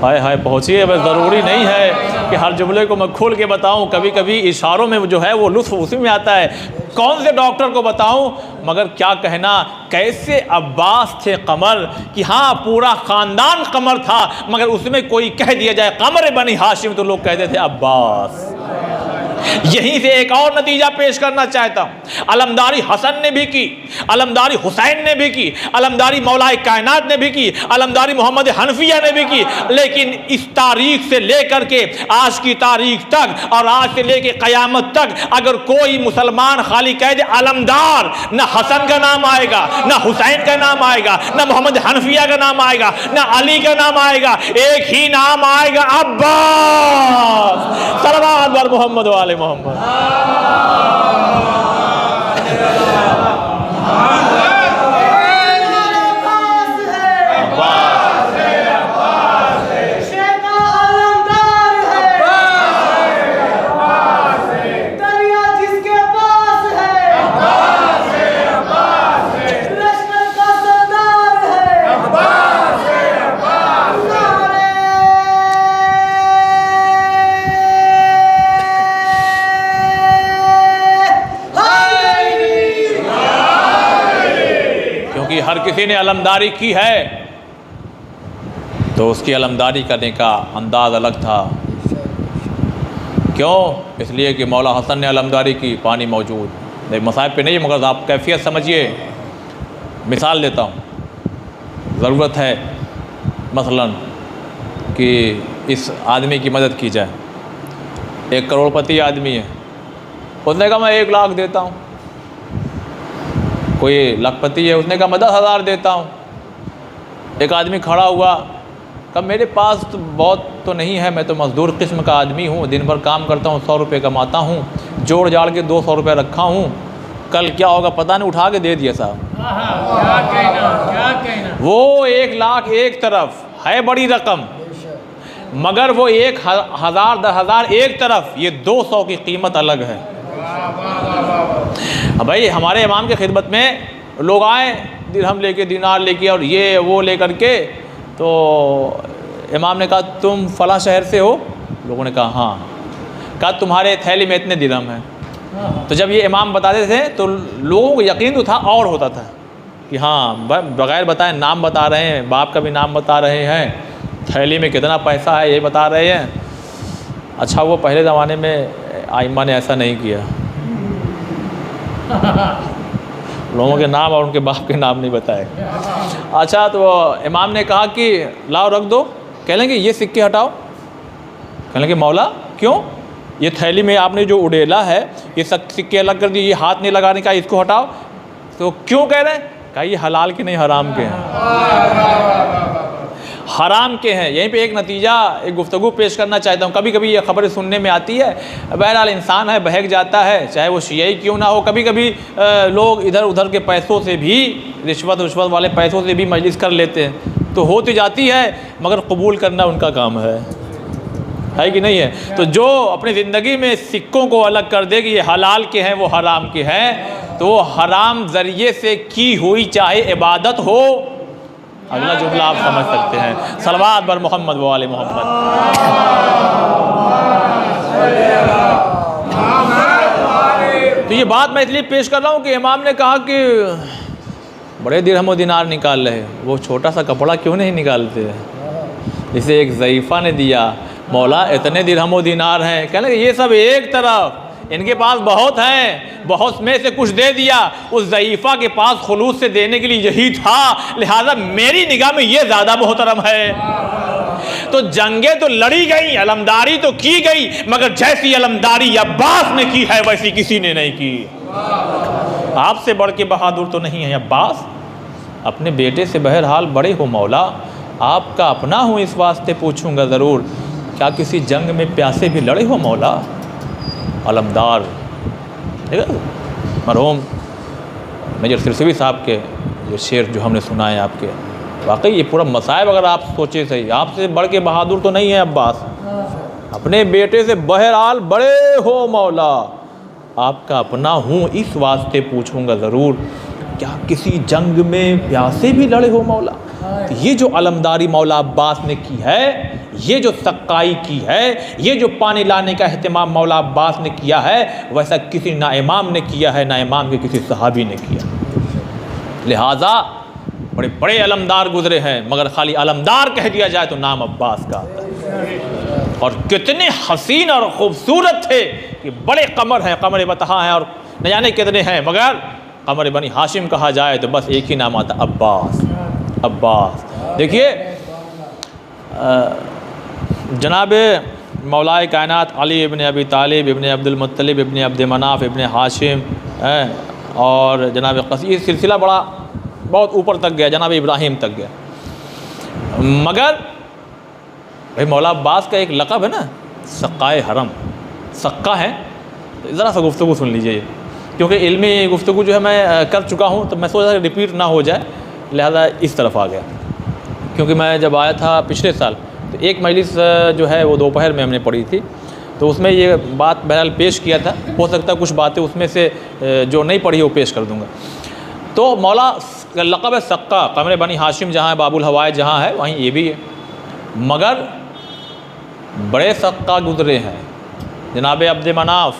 हाय हाय पहुँचिए। बस ज़रूरी नहीं है कि हर जुमले को मैं खोल के बताऊं, कभी कभी इशारों में जो है वो लुत्फ़ उसी में आता है, कौन से डॉक्टर को बताऊं। मगर क्या कहना, कैसे अब्बास थे कमर कि हाँ पूरा ख़ानदान कमर था, मगर उसमें कोई कह दिया जाए कमर बनी हाशिम तो लोग कहते थे अब्बास। यहीं से एक और नतीजा पेश करना चाहता हूँ, अलमदारी हसन ने भी की, अलमदारी हुसैन ने भी की, अलमदारी मौलाए कायनात ने भी की, अलमदारी मोहम्मद हनफिया ने भी की, लेकिन इस तारीख से लेकर के आज की तारीख तक और आज से लेकर क़यामत तक अगर कोई मुसलमान खाली कह दे अलमदार, न हसन का नाम आएगा, न हुसैन का नाम आएगा, न मोहम्मद हनफिया का नाम आएगा, न अली का नाम आएगा, एक ही नाम आएगा अब्बास। सलवात बर मोहम्मद वाले मोहम्मद। हर किसी ने अलमदारी की है तो उसकी अलमदारी करने का अंदाज़ अलग था। क्यों? इसलिए कि मौला हसन ने अलमदारी की, पानी मौजूद, नहीं मसाइब पे नहीं, मगर आप कैफियत समझिए। मिसाल देता हूँ, ज़रूरत है मसलन कि इस आदमी की मदद की जाए, एक करोड़पति आदमी है, उसने कहा मैं 1 लाख देता हूँ। कोई लखपति है, उसने कहा मैं 10,000 देता हूँ। एक आदमी खड़ा हुआ, कहा मेरे पास तो बहुत तो नहीं है, मैं तो मज़दूर किस्म का आदमी हूँ, दिन भर काम करता हूँ, 100 रुपये कमाता हूँ, जोड़ जाड़ के 200 रुपये रखा हूँ, कल क्या होगा पता नहीं, उठा के दे दिया साहब। क्या कहना। वो 1 लाख एक तरफ है बड़ी रकम, मगर वो 1,000 10,000 एक तरफ, ये 200 की कीमत अलग है। भाई हमारे इमाम के खिदमत में लोग आए दिरहम लेके, दिनार लेके और ये वो ले करके, तो इमाम ने कहा तुम फ़लाँ शहर से हो? लोगों ने कहा हाँ। कहा तुम्हारे थैली में इतने दिरहम हैं। तो जब ये इमाम बताते थे तो लोगों को यकीन तो था और होता था कि हाँ बग़ैर बताए नाम बता रहे हैं, बाप का भी नाम बता रहे हैं, थैली में कितना पैसा है ये बता रहे हैं। अच्छा वो पहले ज़माने में आइम्मा ने ऐसा नहीं किया, लोगों के नाम और उनके बाप के नाम नहीं बताए। अच्छा तो इमाम ने कहा कि लाओ रख दो। कह लेंगे ये सिक्के हटाओ। कह लेंगे मौला क्यों? ये थैली में आपने जो उड़ेला है ये सिक्के अलग कर दिए, ये हाथ नहीं लगाने का, इसको हटाओ। तो क्यों कह रहे हैं? कहा ये हलाल के नहीं हराम के हैं, हराम के हैं। यहीं पे एक नतीजा, एक गुफ्तगू पेश करना चाहता हूँ। कभी कभी ये खबरें सुनने में आती है, बहरहाल इंसान है बहक जाता है, चाहे वो शियाई क्यों ना हो। कभी कभी लोग इधर उधर के पैसों से भी, रिश्वत वाले पैसों से भी मजलिस कर लेते हैं, तो होती जाती है, मगर कबूल करना उनका काम है कि नहीं है? तो जो अपनी ज़िंदगी में सिक्कों को अलग कर दे कि ये हलाल के हैं वो हराम के हैं, तो वो हराम ज़रिए से की हुई चाहे इबादत हो, अगला जुमला आप समझ सकते हैं। सलवात बर मोहम्मद व आले मोहम्मद। तो ये बात मैं इसलिए पेश कर रहा हूँ कि इमाम ने कहा कि बड़े दिरहम दिनार निकाल रहे, वो छोटा सा कपड़ा क्यों नहीं निकालते? जिसे एक ज़ईफ़ा ने दिया, मौला इतने दिरहम दिनार हैं, कहने ये सब एक तरफ, इनके पास बहुत हैं, बहुत में से कुछ दे दिया। उस ज़ईफ़ा के पास खुलूस से देने के लिए यही था, लिहाजा मेरी निगाह में ये ज़्यादा मोहतरम है। तो जंगें तो लड़ी गई, अलमदारी तो की गई, मगर जैसी अलमदारी अब्बास ने की है वैसी किसी ने नहीं की। आपसे बढ़ के बहादुर तो नहीं है अब्बास, अपने बेटे से बहरहाल बड़े हो मौला, आपका अपना हूँ इस वास्ते पूछूंगा ज़रूर, क्या किसी जंग में प्यासे भी लड़े हो मौला? अलमदार, ठीक है, मरहूम मेजर सिरसवी साहब के जो शेर जो हमने सुना है आपके, वाकई ये पूरा मसाइब अगर आप सोचे सही, आपसे बढ़ के बहादुर तो नहीं है अब्बास, अपने बेटे से बहरहाल बड़े हो मौला, आपका अपना हूँ इस वास्ते पूछूंगा ज़रूर, क्या किसी जंग में प्यासे भी लड़े हो मौला? तो ये जो अलमदारी मौला अब्बास ने की है, ये जो सक्काई की है, ये जो पानी लाने का अहतमाम मौला अब्बास ने किया है, वैसा किसी ना इमाम ने किया है, ना इमाम के किसी सहाबी ने किया। लिहाजा बड़े बड़े अलमदार गुजरे हैं, मगर खाली अलमदार कह दिया जाए तो नाम अब्बास का आता है। और कितने हसीन और ख़ूबसूरत थे कि बड़े कमर हैं, कमर बतहा हैं और न जाने कितने हैं, मगर कमर बनी हाशिम कहा जाए तो बस एक ही नाम आता, अब्बास। अब्बास देखिए, जनाब मौलाए कायनात अली इब्न अबी तालिब इब्न अब्दुल मुत्तलिब इब्न अब्द मनाफ इब्न हाशिम और जनाब क़सीम, ये सिलसिला बहुत ऊपर तक गया, जनाब इब्राहिम तक गया। मगर भाई मौला अब्बास का एक लक़ब है ना, सक्काए हरम, सक्का है। तो ज़रा सा गुफ्तगू सुन लीजिए, क्योंकि इल्मी गुफ्तगू जो है मैं कर चुका हूँ, तो मैं सोचा रिपीट ना हो जाए, लिहाजा इस तरफ आ गया। क्योंकि मैं जब आया था पिछले साल, तो एक मजलिस जो है वो दोपहर में हमने पढ़ी थी, तो उसमें ये बात बहरहाल पेश किया था। हो सकता है कुछ बातें उसमें से जो नहीं पढ़ी वो पेश कर दूँगा। तो मौला का लक़ब है सक्का, कमर बनी हाशिम जहाँ है, बाबुल हवाए जहाँ है, वहीं ये भी है। मगर बड़े सक्का गुजरे हैं। जनाब अब्द मनाफ,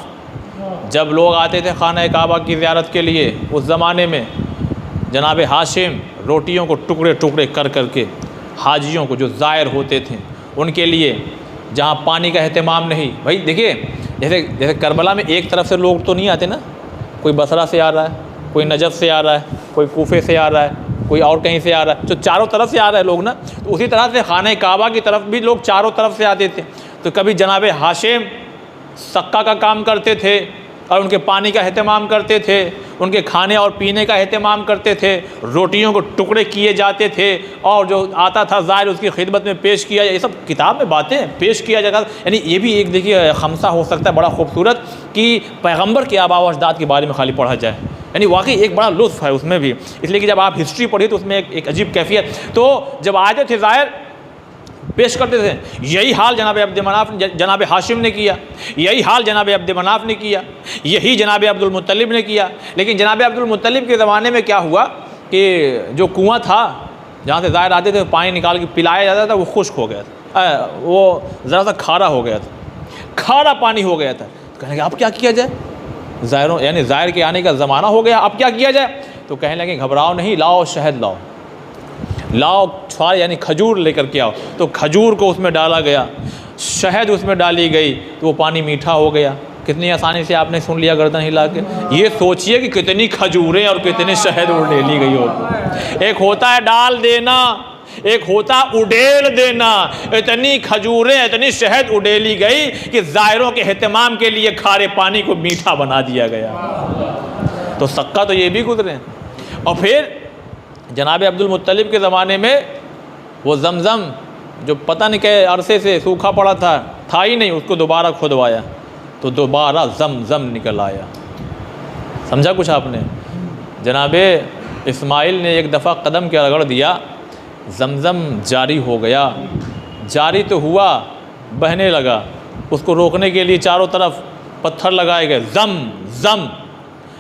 जब लोग आते थे खाना काबा की ज़ियारत के लिए उस ज़माने में, जनाब हाशिम रोटियों को टुकड़े टुकड़े कर करके हाजियों को जो ज़ायर होते थे उनके लिए, जहाँ पानी का एहतमाम नहीं, भाई देखिए जैसे करबला में एक तरफ से लोग तो नहीं आते ना, कोई बसरा से आ रहा है, कोई नजफ़ से आ रहा है, कोई कूफे से आ रहा है, कोई और कहीं से आ रहा है, तो चारों तरफ से आ रहे हैं लोग ना। तो उसी तरह से खाना काबा की तरफ भी लोग चारों तरफ से आते थे। तो कभी जनाब हाशिम सक्का का काम करते थे और उनके पानी का एहतमाम करते थे, उनके खाने और पीने का एहतमाम करते थे, रोटियों को टुकड़े किए जाते थे और जो आता था ज़ाहिर उसकी खिदमत में पेश किया जाए। ये सब किताब में बातें पेश किया जाता। यानी ये भी एक देखिए खमसा हो सकता है बड़ा खूबसूरत कि पैगंबर के आबा व अजदाद के बारे में खाली पढ़ा जाए। यानी वाकई एक बड़ा लुत्फ़ है उसमें भी, इसलिए कि जब आप हिस्ट्री पढ़िए तो उसमें एक अजीब कैफियत। तो जब आते थे ज़ाहिर पेश करते थे, यही हाल जनाब अब्द मनाफ जनाब हाशिम ने किया, यही हाल जनाब अब्द मनाफ ने किया, यही जनाब अब्दुल मुत्तलिब ने किया। लेकिन जनाब अब्दुल मुत्तलिब के ज़माने में क्या हुआ कि जो कुआं था जहाँ से ज़ाहिर आते थे पानी निकाल के पिलाया जाता था वो खुश्क हो गया था, वो ज़रा सा खारा हो गया था, खारा पानी हो गया था। तो कहने लगे अब क्या किया जाए, ज़ाहिरों यानी ज़ाहिर के आने का ज़माना हो गया, अब क्या किया जाए। तो कहने लगे घबराओ नहीं, लाओ शहद लाओ छुआ यानी खजूर लेकर के आओ। तो खजूर को उसमें डाला गया, शहद उसमें डाली गई तो वो पानी मीठा हो गया। कितनी आसानी से आपने सुन लिया गर्दन हिला के। ये सोचिए कि कितनी खजूरें और कितने शहद उड़ेली गई हो। एक होता है डाल देना, एक होता उडेल देना। इतनी खजूरें इतनी शहद उडेली गई कि ज़ाहिरों के एहतमाम के लिए खारे पानी को मीठा बना दिया गया। तो सक्का तो ये भी गुजरे। और फिर जनाब अब्दुल मुत्तलिब के ज़माने में वो ज़मज़म जो पता नहीं क्या अरसे से सूखा पड़ा था ही नहीं, उसको दोबारा खुदवाया तो दोबारा ज़मज़म निकल आया। समझा कुछ आपने। जनाब इस्माइल ने एक दफ़ा कदम के रगड़ दिया, ज़मज़म जारी हो गया। जारी तो हुआ, बहने लगा। उसको रोकने के लिए चारों तरफ पत्थर लगाए गए, ज़म ज़म,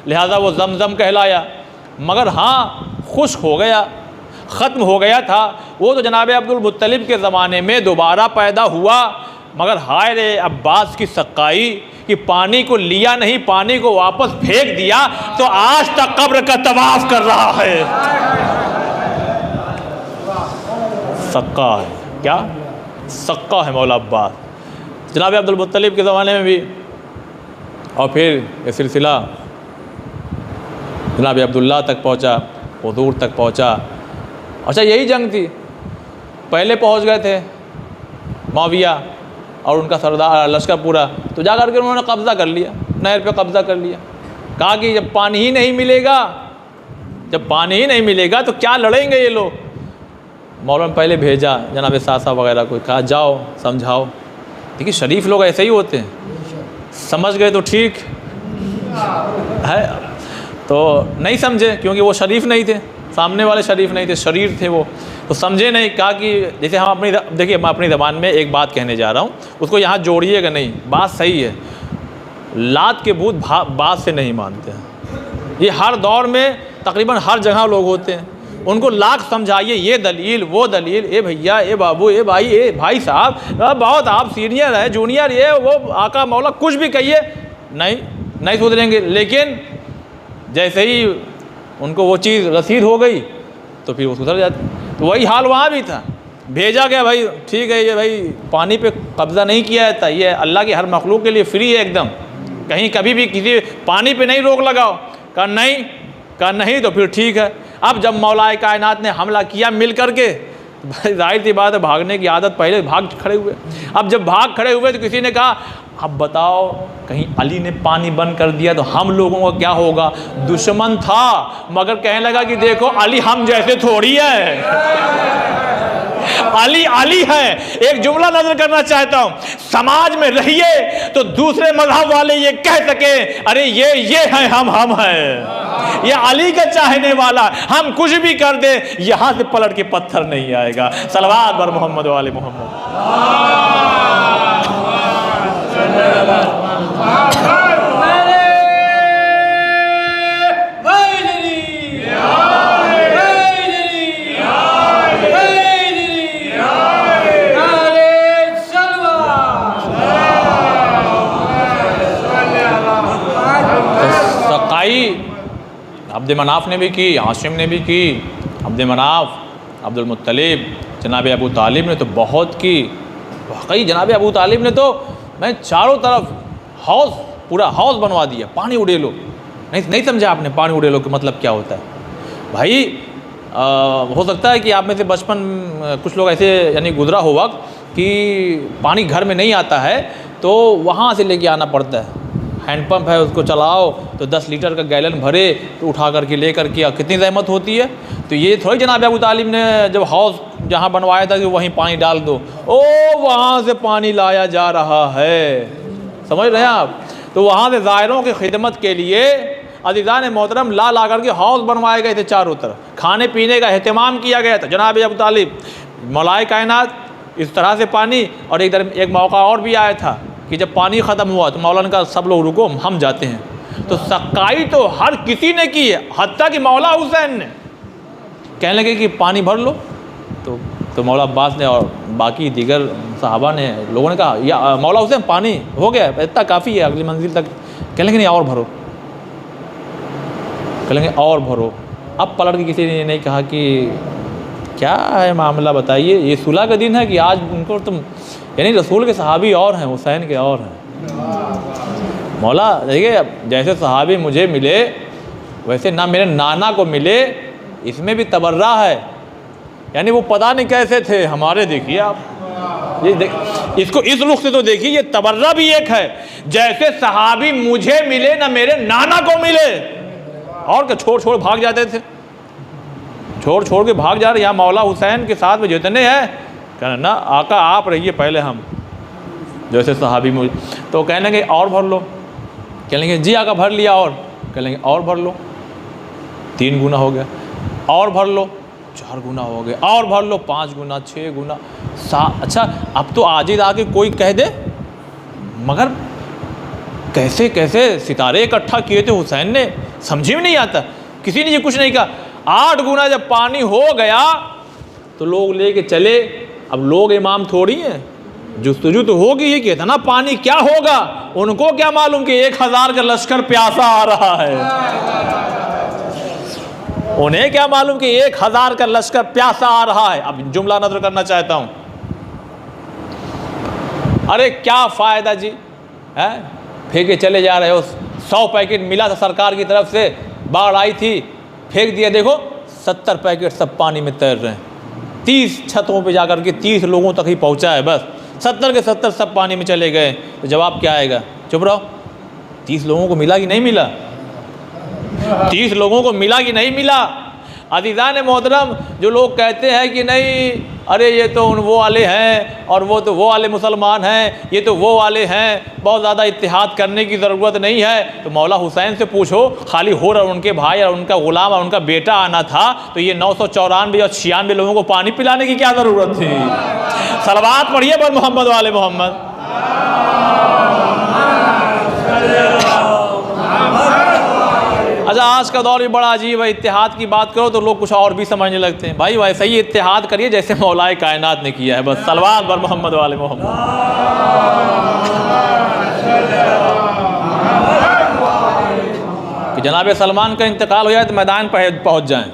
लिहाजा वो ज़मज़म कहलाया। मगर हाँ खुश्क हो गया, ख़त्म हो गया था। वो तो जनाब अब्दुल मुत्तलिब के ज़माने में दोबारा पैदा हुआ। मगर हाय रे अब्बास की सक्काई कि पानी को लिया नहीं, पानी को वापस फेंक दिया तो आज तक कब्र का तवाफ़ कर रहा है। सक्का है, क्या सक्का है मौला अब्बास जनाब अब्दुल मुत्तलिब के ज़माने में भी। और फिर ये सिलसिला जनाब अब्दुल्ला तक पहुँचा, हुज़ूर तक पहुँचा। अच्छा यही जंग थी, पहले पहुँच गए थे मुआविया और उनका सरदार लश्कर पूरा, तो जा कर के उन्होंने कब्ज़ा कर लिया, नहर पे कब्ज़ा कर लिया। कहा कि जब पानी ही नहीं मिलेगा, जब पानी ही नहीं मिलेगा तो क्या लड़ेंगे ये लोग। मौलवी पहले भेजा जनाब सासा वगैरह को, कहा जाओ समझाओ। देखिए शरीफ लोग ऐसे ही होते हैं, समझ गए तो ठीक है, तो नहीं समझे क्योंकि वो शरीफ नहीं थे, सामने वाले शरीफ नहीं थे, शरीर थे वो, तो समझे नहीं। कहा कि जैसे हम अपनी देखिए मैं अपनी ज़बान में एक बात कहने जा रहा हूँ, उसको यहाँ जोड़िएगा नहीं, बात सही है। लात के भूत बात से नहीं मानते हैं। ये हर दौर में तकरीबन हर जगह लोग होते हैं, उनको लाख समझाइए, ये दलील वो दलील, ए भैया ए बाबू ए भाई ए भाई साहब बहुत आप सीनियर हैं जूनियर ये वो आका मौला कुछ भी कहिए, नहीं सुधरेंगे। लेकिन जैसे ही उनको वो चीज़ रसीद हो गई तो फिर वो सुधर जाती। तो वही हाल वहाँ भी था, भेजा गया भाई ठीक है, ये भाई पानी पे कब्ज़ा नहीं किया जाता, ये अल्लाह की हर मखलूक के लिए फ्री है एकदम, कहीं कभी भी किसी पानी पे नहीं रोक लगाओ। कहा नहीं तो फिर ठीक है। अब जब मौलाए कायनात ने हमला किया मिल करके, भाई जाहिर सी बात है भागने की आदत, पहले भाग खड़े हुए। अब जब भाग खड़े हुए तो किसी ने कहा अब बताओ कहीं अली ने पानी बंद कर दिया तो हम लोगों का क्या होगा। दुश्मन था मगर कहने लगा कि देखो अली हम जैसे थोड़ी है, अली है। एक जुमला नजर करना चाहता हूँ, समाज में रहिए तो दूसरे मजहब वाले ये कह सके अरे ये हैं हम हैं, ये अली का चाहने वाला, हम कुछ भी कर दे यहाँ से पलट के पत्थर नहीं आएगा। सलवात बर मोहम्मद वाले मोहम्मद। अब्द मनाफ ने भी की, हाशिम ने भी की, अब्द मनाफ, अब्दुल मुत्तलिब, जनाब अबू तालिब ने तो बहुत की। वाकई जनाब अबू तालिब ने तो मैं चारों तरफ हौज़, पूरा हौज़ बनवा दिया, पानी उड़ेलो। नहीं समझा आपने पानी उड़ेलो का मतलब क्या होता है भाई। हो सकता है कि आप में से बचपन कुछ लोग ऐसे यानी गुजरा हो वक्त कि पानी घर में नहीं आता है तो वहाँ से लेके आना पड़ता है। हैंडपम्प है, उसको चलाओ तो 10 लीटर का गैलन भरे तो उठा करके ले करके, कितनी ज़हमत होती है। तो ये थोड़ी जनाब अबू तालिब ने जब हाउस जहाँ बनवाया था कि वहीं पानी डाल दो, ओ वहाँ से पानी लाया जा रहा है, समझ रहे हैं आप। तो वहाँ से ज़ायरों की खिदमत के लिए अज़ीज़ान मोहतरम ला करके हाउस बनवाए गए थे, चारों तरफ खाने पीने का अहतमाम किया गया था। जनाब अबू तालिब मौलाए कायनात इस तरह से पानी, और एक मौका और भी आया था कि जब पानी ख़त्म हुआ तो मौला ने कहा सब लोग रुको, हम जाते हैं। तो सकाई तो हर किसी ने की है, हत्ता कि मौला हुसैन ने कहने लगे कि पानी भर लो। तो मौला अब्बास ने और बाकी दीगर सहाबा ने, लोगों ने कहा या मौला हुसैन पानी हो गया, इतना काफ़ी है अगली मंजिल तक। कहने लगे नहीं और भरो, कहेंगे और भरो। अब पलट के किसी ने नहीं कहा कि क्या है मामला बताइए, ये सुलह का दिन है कि आज उनको तुम, यानी रसूल के सहाबी और हैं, हुसैन के और हैं। मौला देखिए जैसे सहाबी मुझे मिले वैसे ना मेरे नाना को मिले, इसमें भी तबर्रा है। यानी वो पता नहीं कैसे थे हमारे, देखिए आप ये इसको इस रुख से तो देखिए, ये तबर्रा भी एक है। जैसे सहाबी मुझे मिले ना मेरे नाना को मिले, और क्या छोड़ भाग जाते थे, छोड़ के भाग जा रहे। यहाँ मौला हुसैन के साथ में जितने हैं कहना ना आका आप रहिए पहले, हम जैसे सहाबी मुझे। तो कहने लगे और भर लो, कह लेंगे जी आका भर लिया, और कह लेंगे और भर लो, 3 गुना हो गया, और भर लो 4 गुना हो गया, और भर लो 5 गुना 6 गुना 7। अच्छा अब तो आजिज़ आके कोई कह दे, मगर कैसे कैसे सितारे इकट्ठा किए थे हुसैन ने, समझ में नहीं आता। किसी ने ये कुछ नहीं कहा। 8 गुना जब पानी हो गया तो लोग लेके चले। अब लोग इमाम थोड़ी हैं, जुस्तजू तो होगी ही कि इतना पानी क्या होगा, उनको क्या मालूम कि 1000 का लश्कर प्यासा आ रहा है। उन्हें क्या मालूम कि 1000 का लश्कर प्यासा आ रहा है। अब जुमला नजर करना चाहता हूं, अरे क्या फ़ायदा जी है, फेंके चले जा रहे हो। 100 पैकेट मिला था सरकार की तरफ से, बाढ़ आई थी, फेंक दिया, देखो 70 पैकेट सब पानी में तैर रहे हैं। 30 छतों पे जाकर के 30 लोगों तक ही पहुंचा है, बस 70 के 70 सब पानी में चले गए। तो जवाब क्या आएगा, चुप रहो। 30 लोगों को मिला कि नहीं मिला, 30 लोगों को मिला कि नहीं मिला। अज़ीज़ान मोहतरम जो लोग कहते हैं कि नहीं अरे ये तो वो वाले हैं और वो तो वो वाले मुसलमान हैं, ये तो वो वाले हैं, बहुत ज़्यादा इत्तिहाद करने की ज़रूरत नहीं है, तो मौला हुसैन से पूछो, खाली हुर और उनके भाई और उनका ग़ुलाम और उनका बेटा आना था, तो ये 994 और 96 लोगों को पानी पिलाने की क्या ज़रूरत थी। सलवात पढ़िए बर मोहम्मद वाले मोहम्मद। अच्छा आज का दौर भी बड़ा अजीब है, इत्तिहाद की बात करो तो लोग कुछ और भी समझने लगते हैं। भाई वैसे ही इत्तिहाद करिए जैसे मौलाए कायनात ने किया है, बस सलवात बर मोहम्मद वाले मोहम्मद। कि जनाब सलमान का इंतकाल हो जाए तो मैदान पर पहुँच जाएं,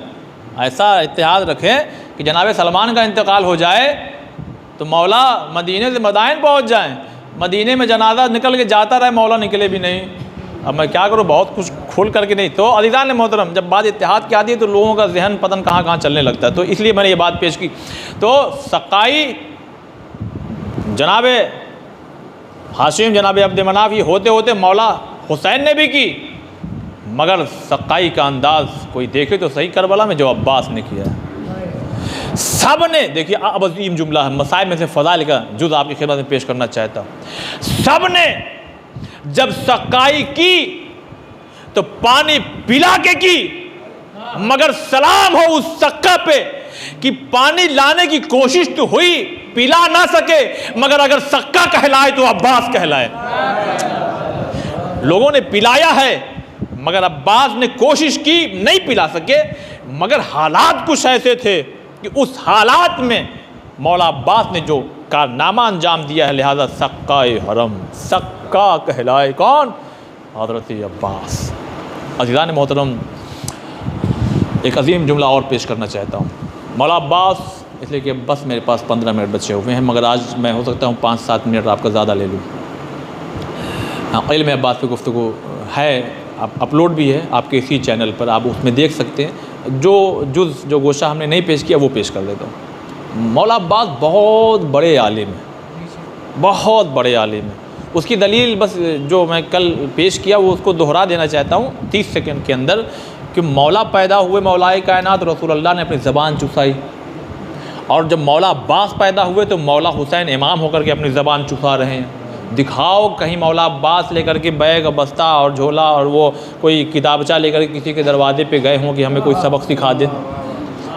ऐसा इत्तिहाद रखें कि जनाब सलमान का इंतकाल हो जाए तो मौला मदीने से मदाइन पहुँच जाएँ। मदीने में जनाजा निकल के जाता रहे, मौला निकले भी नहीं। अब मैं क्या करूँ, बहुत कुछ खोल करके नहीं। तो अज़ीज़ान मोहतरम जब बात इत्तिहाद की आती है तो लोगों का जहन पतन कहाँ कहाँ चलने लगता है, तो इसलिए मैंने ये बात पेश की। तो सकाई जनाब हाशिम जनाब अब्द मनाफ ये होते होते मौला हुसैन ने भी की, मगर सकाई का अंदाज़ कोई देखे तो सही करबला में जो अब्बास ने किया है। सब ने देखिए, अब अजीम जुमला है, मसाइब में से फ़ज़ाइल का जुज़ आपकी खिदमत में पेश करना चाहता हूँ। सब ने जब सकाई की तो पानी पिला के की, मगर सलाम हो उस सक्का पे कि पानी लाने की कोशिश तो हुई, पिला ना सके, मगर अगर सक्का कहलाए तो अब्बास कहलाए। लोगों ने पिलाया है मगर अब्बास ने कोशिश की, नहीं पिला सके, मगर हालात कुछ ऐसे थे कि उस हालात में मौला अब्बास ने जो कारनामा अंजाम दिया है, लिहाजा सक्का-ए हरम, सक्का कहलाए कौन, हज़रत अब्बास। अज़ीज़ान मोहतरम एक अजीम जुमला और पेश करना चाहता हूँ। मौला अब्बास, इसलिए कि बस मेरे पास 15 मिनट बचे हुए हैं, मगर आज मैं हो सकता हूँ 5-7 मिनट आपका ज़्यादा ले लूँ। हाँ, इल्म अब्बास पे गुफ्तगू है, आप अपलोड भी है आपके इसी चैनल पर, आप उसमें देख सकते हैं। जो गोशा हमने नहीं पेश किया वो पेश कर देता हूँ। मौला अब्बास बहुत बड़े आलिम हैं, बहुत बड़े आलिम हैं। उसकी दलील बस जो मैं कल पेश किया वो उसको दोहरा देना चाहता हूँ 30 सेकंड के अंदर कि मौला पैदा हुए मौलाए कायनात रसूलुल्लाह ने अपनी ज़बान चुसाई, और जब मौला अब्बास पैदा हुए तो मौला हुसैन इमाम होकर के अपनी ज़बान चुसा रहे हैं। दिखाओ कहीं मौला अब्बास लेकर के बैग बस्ता और झोला और वो कोई किताबचा लेकर के किसी के दरवाजे पे गए हों कि हमें कोई सबक सिखा दे।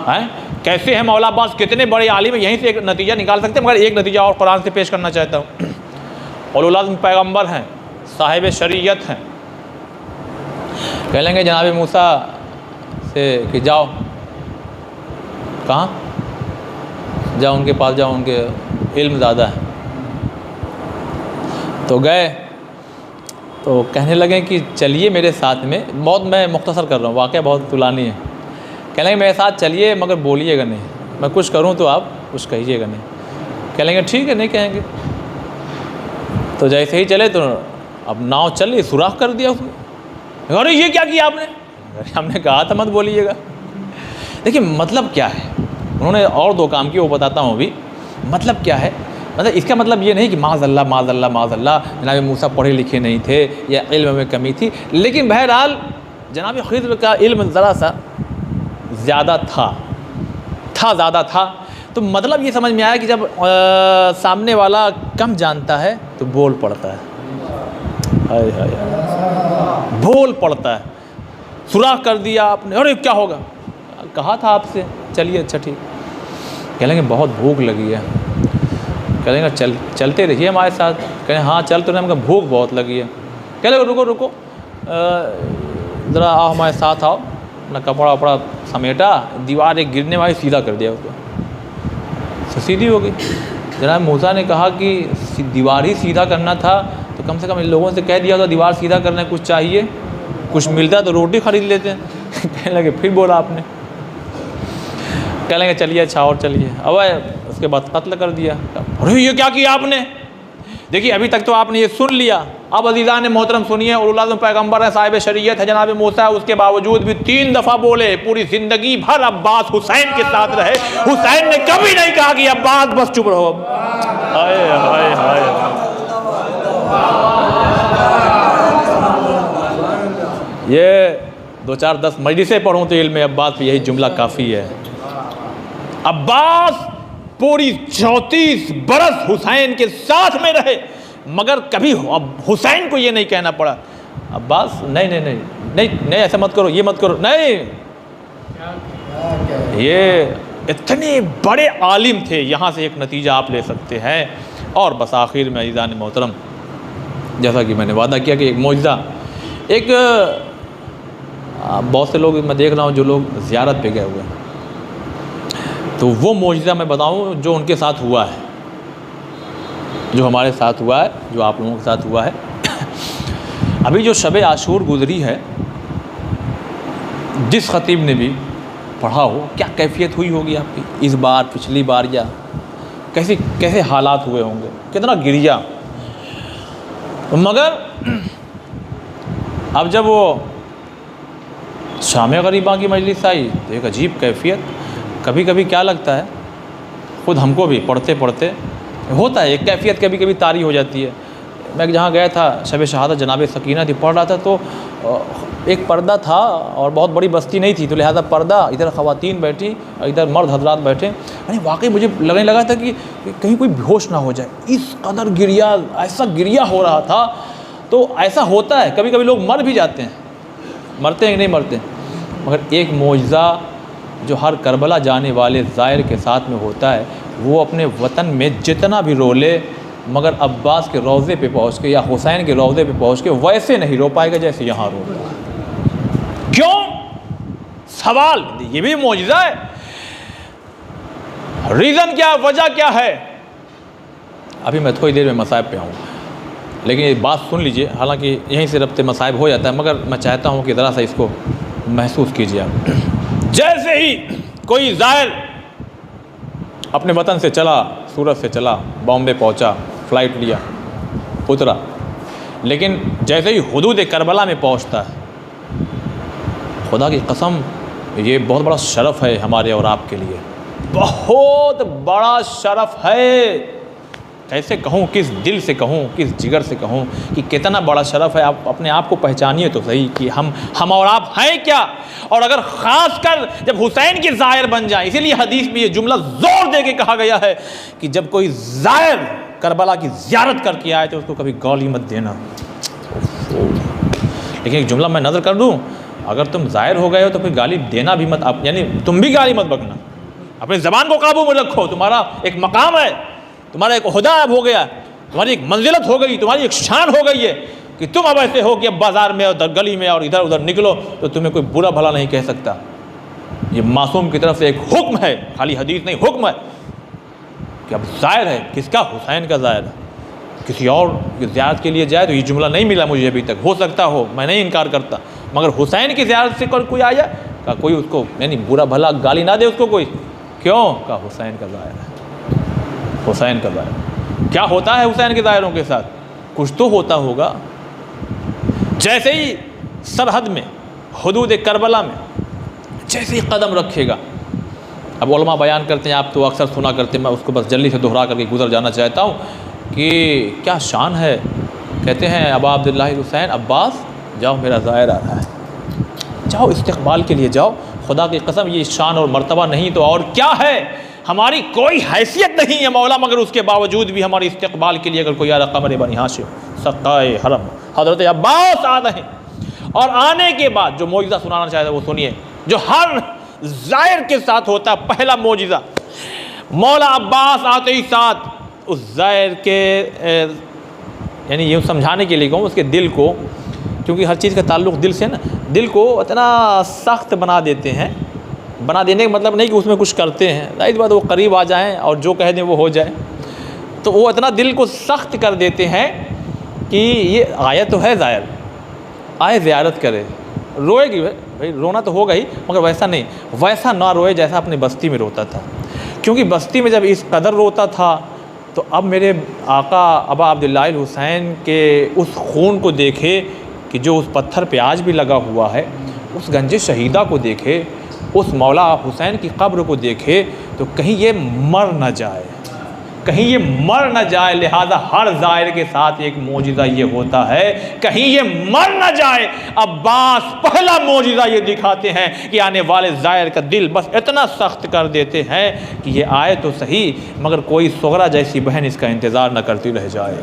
हैं कैसे हैं मौला अब्बास, कितने बड़े आलिम हैं, यहीं से एक नतीजा निकाल सकते हैं। मगर एक नतीजा और कुरान से पेश करना चाहता हूँ। उलुल अज़्म पैगम्बर हैं, साहिब शरीयत हैं, कह लेंगे जनाब मूसा से कि जाओ, कहाँ जाओ, उनके पास जाओ, उनके इल्म ज़्यादा है। तो गए तो कहने लगे कि चलिए मेरे साथ में, बहुत मैं मुख्तसर कर रहा हूँ, वाक़या बहुत तुलानी है। कह लेंगे मेरे साथ चलिए मगर बोलिएगा नहीं, मैं कुछ करूँ तो आप कुछ कहिएगा नहीं। कह लेंगे ठीक है, नहीं कहेंगे। तो जैसे ही चले तो अब नाव चल रही, सुराख कर दिया उसने। अरे ये क्या किया आपने? अरे हमने कहा था मत बोलिएगा। देखिए मतलब क्या है, उन्होंने और दो काम किए, वो बताता हूँ अभी। मतलब क्या है, मतलब इसका मतलब ये नहीं कि माज़अल्लाह माज़अल्लाह माज़अल्लाह जनाब मूसा पढ़े लिखे नहीं थे या इल्म में कमी थी, लेकिन बहरहाल जनाब खिज़्र का इल्म ज़रा सा ज़्यादा ज़्यादा था। तो मतलब ये समझ में आया कि जब सामने वाला कम जानता है तो बोल पड़ता है, हाय हाय बोल पड़ता है। सुराख कर दिया आपने, अरे क्या होगा, कहा था आपसे, चलिए अच्छा ठीक। कह लेंगे बहुत भूख लगी है। कह लेंगे चलते रहिए हमारे साथ। कहें हाँ चल तो नहीं, हमको भूख बहुत लगी है। कह लेंगे रुको रुको, ज़रा आओ हमारे साथ आओ। अपना कपड़ा वपड़ा समेटा, दीवार एक गिरने वाली सीधा कर दिया उसको, तो सीधी हो गई। जनाब मूसा ने कहा कि दीवार ही सीधा करना था तो कम से कम इन लोगों से कह दिया तो दीवार सीधा करना कुछ चाहिए, कुछ मिलता तो रोटी खरीद लेते हैं। कहने लगे फिर बोला आपने। कह लेंगे चलिए अच्छा और चलिए। अब उसके बाद कत्ल कर दिया। अरे ये क्या किया आपने? देखिए अभी तक तो आपने ये सुन लिया, अब अज़ीज़ान मोहतरम सुनिए। उलुल अज़्म पैगम्बर है, साहिब शरीयत है जनाब मूसा, उसके बावजूद भी 3 दफ़ा बोले, पूरी ज़िंदगी भर अब्बास हुसैन के साथ रहे। हुसैन ने कभी नहीं कहा कि अब्बास बस चुप रहो। हाय हाय हाय, ये 2-4-10 मजलिसें पढ़ूँ तो इल्म अब्बास पे यही जुमला काफ़ी है। अब्बास पूरी 34 बरस हुसैन के साथ में रहे, मगर कभी हुसैन को ये नहीं कहना पड़ा अब्बास नहीं नहीं नहीं नहीं नहीं ऐसा मत करो, ये मत करो, नहीं। ये इतने बड़े आलिम थे। यहाँ से एक नतीजा आप ले सकते हैं। और बस आखिर में अज़ीज़ान मोहतरम, जैसा कि मैंने वादा किया कि एक मौजज़ा, एक बहुत से लोग मैं देख रहा हूँ जो लोग ज़ियारत पे गए हुए हैं, तो वो मौजज़ा मैं बताऊँ जो उनके साथ हुआ है, जो हमारे साथ हुआ है, जो आप लोगों के साथ हुआ है। अभी जो शब आशूर गुज़री है, जिस ख़तीब ने भी पढ़ा हो, क्या कैफियत हुई होगी आपकी इस बार, पिछली बार, या कैसे हालात हुए होंगे, कितना गिरिया। मगर अब जब वो शाम गरीबा की मजलिस आई तो एक अजीब कैफियत। कभी कभी क्या लगता है, ख़ुद हमको भी पढ़ते पढ़ते होता है एक कैफियत, कभी कभी तारी हो जाती है। मैं जहाँ गया था शब शहादत जनाब सकीना थी, पढ़ रहा था तो एक पर्दा था और बहुत बड़ी बस्ती नहीं थी, तो लिहाजा पर्दा, इधर ख़वातीन बैठी और इधर मर्द हजरात बैठे। यानी वाकई मुझे लगने लगा था कि कहीं कोई बेहोश ना हो जाए, इस कदर गिरिया, ऐसा गिरिया हो रहा था। तो ऐसा होता है, कभी कभी लोग मर भी जाते हैं, मरते हैं कि नहीं मरते। मगर एक मौजज़ा जो हर करबला जाने वाले ज़ायर के साथ में होता है, वो अपने वतन में जितना भी रो ले, मगर अब्बास के रोज़े पे पहुँच के या हुसैन के रोज़े पे पहुँच के वैसे नहीं रो पाएगा जैसे यहाँ रो रहा है। क्यों? सवाल, ये भी मौजज़ा है। रीज़न क्या, वजह क्या है? अभी मैं थोड़ी देर में मसाइब पे आऊँगा, लेकिन ये बात सुन लीजिए। हालांकि यहीं से रब्ते मसाइब हो जाता है, मगर मैं चाहता हूँ कि ज़रा सा इसको महसूस कीजिए आप। जैसे ही कोई ज़ायर अपने वतन से चला, सूरत से चला, बॉम्बे पहुंचा, फ़्लाइट लिया, उतरा, लेकिन जैसे ही हुदूद करबला में पहुंचता है, खुदा की कसम ये बहुत बड़ा शरफ़ है हमारे और आपके लिए, बहुत बड़ा शरफ़ है। कैसे कहूँ, किस दिल से कहूँ, किस जिगर से कहूँ कि कितना बड़ा शरफ़ है। आप अपने आप को पहचानिए तो सही कि हम और आप हैं क्या। और अगर ख़ास कर जब हुसैन के ज़ायर बन जाए, इसीलिए हदीस में ये जुमला ज़ोर दे के कहा गया है कि जब कोई ज़ायर करबला की ज़ियारत करके आए तो उसको कभी गाली मत देना। लेकिन एक जुमला मैं नज़र कर दूँ, अगर तुम ज़ाहिर हो गए हो तो फिर गाली देना भी मत, आप यानी तुम भी गाली मत बकना। अपनी ज़बान को काबू में रखो। तुम्हारा एक मकाम है, तुम्हारा एक ओहदा अब हो गया, तुम्हारी एक मंजिलत हो गई, तुम्हारी एक शान हो गई है कि तुम अब ऐसे हो कि अब बाज़ार में और गली में और इधर उधर निकलो तो तुम्हें कोई बुरा भला नहीं कह सकता। ये मासूम की तरफ से एक हुक्म है, खाली हदीस नहीं, हुक्म है कि अब ज़ाहिर है। किसका? हुसैन का ज़ाहिर है। किसी और की ज़ियारत के लिए जाए तो ये जुमला नहीं मिला मुझे अभी तक, हो सकता हो, मैं नहीं इनकार करता, मगर हुसैन की ज़ियारत से कोई आया का कोई उसको यानी बुरा भला गाली ना दे उसको कोई। क्यों? का हुसैन का ज़ाहिर है, हुसैन का ज़ाहिर। क्या होता है हुसैन के ज़ाहिरों के साथ? कुछ तो होता होगा। जैसे ही सरहद में, हुदूद करबला में जैसे ही कदम रखेगा, अब उलमा बयान करते हैं, आप तो अक्सर सुना करते हैं, मैं उसको बस जल्दी से दोहरा करके गुजर जाना चाहता हूँ कि क्या शान है। कहते हैं अबा अब्दुल्लाह हुसैन अब्बास, जाओ मेरा ज़ाहिर आ रहा है, जाओ इस्तक़बाल के लिए जाओ। खुदा की कसम ये शान और मर्तबा नहीं तो और क्या है। हमारी कोई हैसियत नहीं है मौला, मगर उसके बावजूद भी हमारे इस्तक़बाल के लिए अगर कोई यार कमर बनी हाशिम सक्काए हरम हज़रत अब्बास आ रहे हैं। और आने के बाद जो मौजिज़ा सुनाना चाहता है वो सुनिए, जो हर ज़ाहिर के साथ होता है। पहला मौजिज़ा, मौला अब्बास आते ही साथ उस ज़ाहिर के यानी ये समझाने के लिए कहूँ उसके दिल को, क्योंकि हर चीज़ का ताल्लुक़ दिल से ना, दिल को इतना सख्त बना देते हैं। बना देने का मतलब नहीं कि उसमें कुछ करते हैं, जाहिर बात वो करीब आ जाएं और जो कह दें वो हो जाए, तो वो इतना दिल को सख्त कर देते हैं कि ये आया तो है ज़ाहिर, आए ज़ियारत करे, रोएगी भाई, रोना तो होगा ही, मगर वैसा नहीं, वैसा ना रोए जैसा अपनी बस्ती में रोता था। क्योंकि बस्ती में जब इस कदर रोता था तो अब मेरे आका अबा अब्दुल्लाह हुसैन के उस खून को देखे कि जो उस पत्थर पे आज भी लगा हुआ है, उस गंजे शहीदा को देखे, उस मौला हुसैन की कब्र को देखे तो कहीं ये मर न जाए, कहीं ये मर न जाए। लिहाजा हर ज़ाहिर के साथ एक मौजिज़ा ये होता है, कहीं ये मर न जाए। अब्बास पहला मौजिज़ा ये दिखाते हैं कि आने वाले ज़ाहिर का दिल बस इतना सख्त कर देते हैं कि ये आए तो सही, मगर कोई सुगरा जैसी बहन इसका इंतज़ार न करती रह जाए।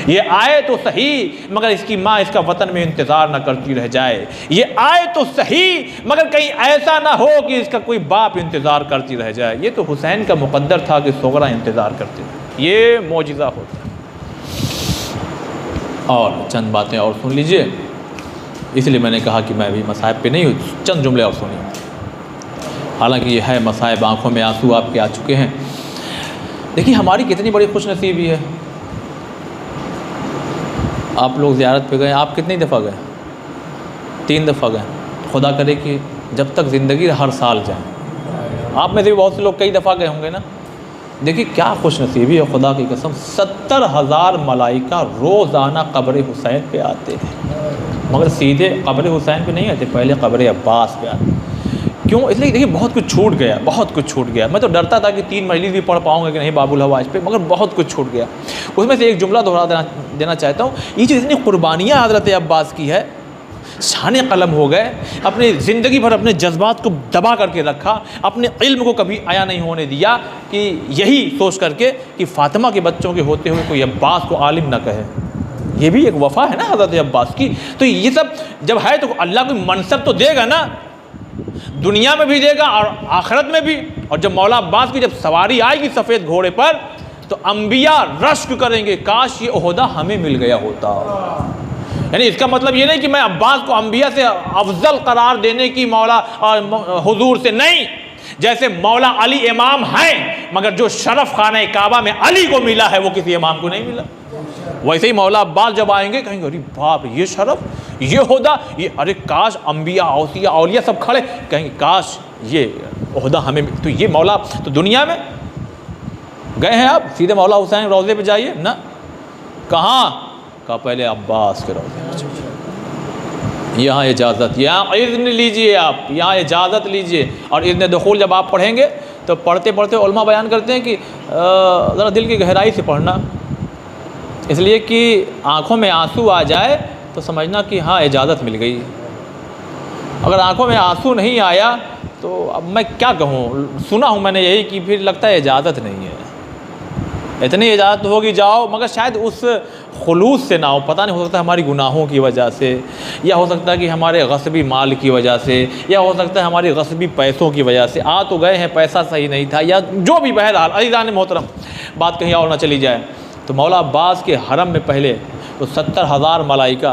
ये आए तो सही, मगर इसकी माँ इसका वतन में इंतज़ार ना करती रह जाए। ये आए तो सही, मगर कहीं ऐसा ना हो कि इसका कोई बाप इंतज़ार करती रह जाए। ये तो हुसैन का मुक़द्दर था कि सोगरा इंतज़ार करते थे। ये मौजिज़ा होता है। और चंद बातें और सुन लीजिए, इसलिए मैंने कहा कि मैं अभी मसाइब पे नहीं हूँ, चंद जुमले और सुनिए। हालांकि ये है मसाइब, आँखों में आंसू आपके आ चुके हैं। देखिए हमारी कितनी बड़ी खुशनसीबी है। आप लोग ज़ियारत पे गए, आप कितनी दफ़ा गए? 3 दफ़ा गए। खुदा करे कि जब तक ज़िंदगी हर साल जाएं। आप में से भी बहुत से लोग कई दफ़ा गए होंगे ना। देखिए क्या खुशनसीबी है, खुदा की कसम 70,000 मलाइका रोज़ाना क़ब्र हुसैन पे आते हैं, मगर सीधे क़ब्र हुसैन पे नहीं आते, पहले क़ब्र अब्बास पे आते। क्यों? इसलिए देखिए बहुत कुछ छूट गया, बहुत कुछ छूट गया। मैं तो डरता था कि 3 मजलिस भी पढ़ पाऊँगा कि नहीं बाबुल हवाज पे, मगर बहुत कुछ छूट गया। उसमें से एक जुमला दोहरा देना चाहता हूँ। ये जो इतनी कुर्बानियाँ हज़रत अब्बास की है, शाने कलम हो गए, अपनी ज़िंदगी भर अपने जज्बात को दबा करके रखा, अपने इल्म को कभी आया नहीं होने दिया कि यही सोच करके कि फ़ातिमा के बच्चों के होते हुए कोई अब्बास को आलिम ना कहे। ये भी एक वफ़ा है ना हज़रत अब्बास की। तो ये सब जब है तो अल्लाह कोई मनसब तो देगा ना, दुनिया में भी देगा और आखिरत में भी। और जब मौला अब्बास की जब सवारी आएगी सफ़ेद घोड़े पर तो अंबिया रश्क करेंगे, काश ये ओहदा हमें मिल गया होता। यानी इसका मतलब ये नहीं कि मैं अब्बास को अंबिया से अफजल करार देने की मौला हुजूर से नहीं, जैसे मौला अली इमाम हैं, मगर जो शरफ खाना काबा में अली को मिला है वो किसी इमाम को नहीं मिला। वैसे ही मौला अब्बास जब आएंगे कहेंगे अरे बाप ये शरफ, ये ओहदा, ये अरे काश अंबिया औसिया औलिया सब खड़े, कहेंगे काश ये ओहदा हमें। तो ये मौला तो दुनिया में गए हैं, आप सीधे मौला हुसैन रोज़े पे जाइए ना, कहाँ का पहले अब्बास के रोज़े पे जाइए। यहाँ इजाज़त, यहाँ इज़्न लीजिए, आप यहाँ इजाज़त लीजिए। और इज़्न दुखूल जब आप पढ़ेंगे तो पढ़ते पढ़ते उलमा बयान करते हैं कि ज़रा दिल की गहराई से पढ़ना, इसलिए कि आँखों में आंसू आ जाए तो समझना कि हाँ इजाज़त मिल गई। अगर आँखों में आंसू नहीं आया तो अब मैं क्या कहूँ, सुना हूँ मैंने यही कि फिर लगता है इजाज़त नहीं है। इतनी इजाज़त होगी जाओ, मगर शायद उस खुलूस से ना हो, पता नहीं, हो सकता है हमारी गुनाहों की वजह से, या हो सकता है कि हमारे गस्बी माल की वजह से, या हो सकता है हमारी गस्बी पैसों की वजह से। आ तो गए हैं, पैसा सही नहीं था, या जो भी, बहरहाल अज़ीज़ान मोहतरम, बात कहीं और ना चली जाए। तो मौला अब्बास के हरम में पहले तो 70,000 मलाइका,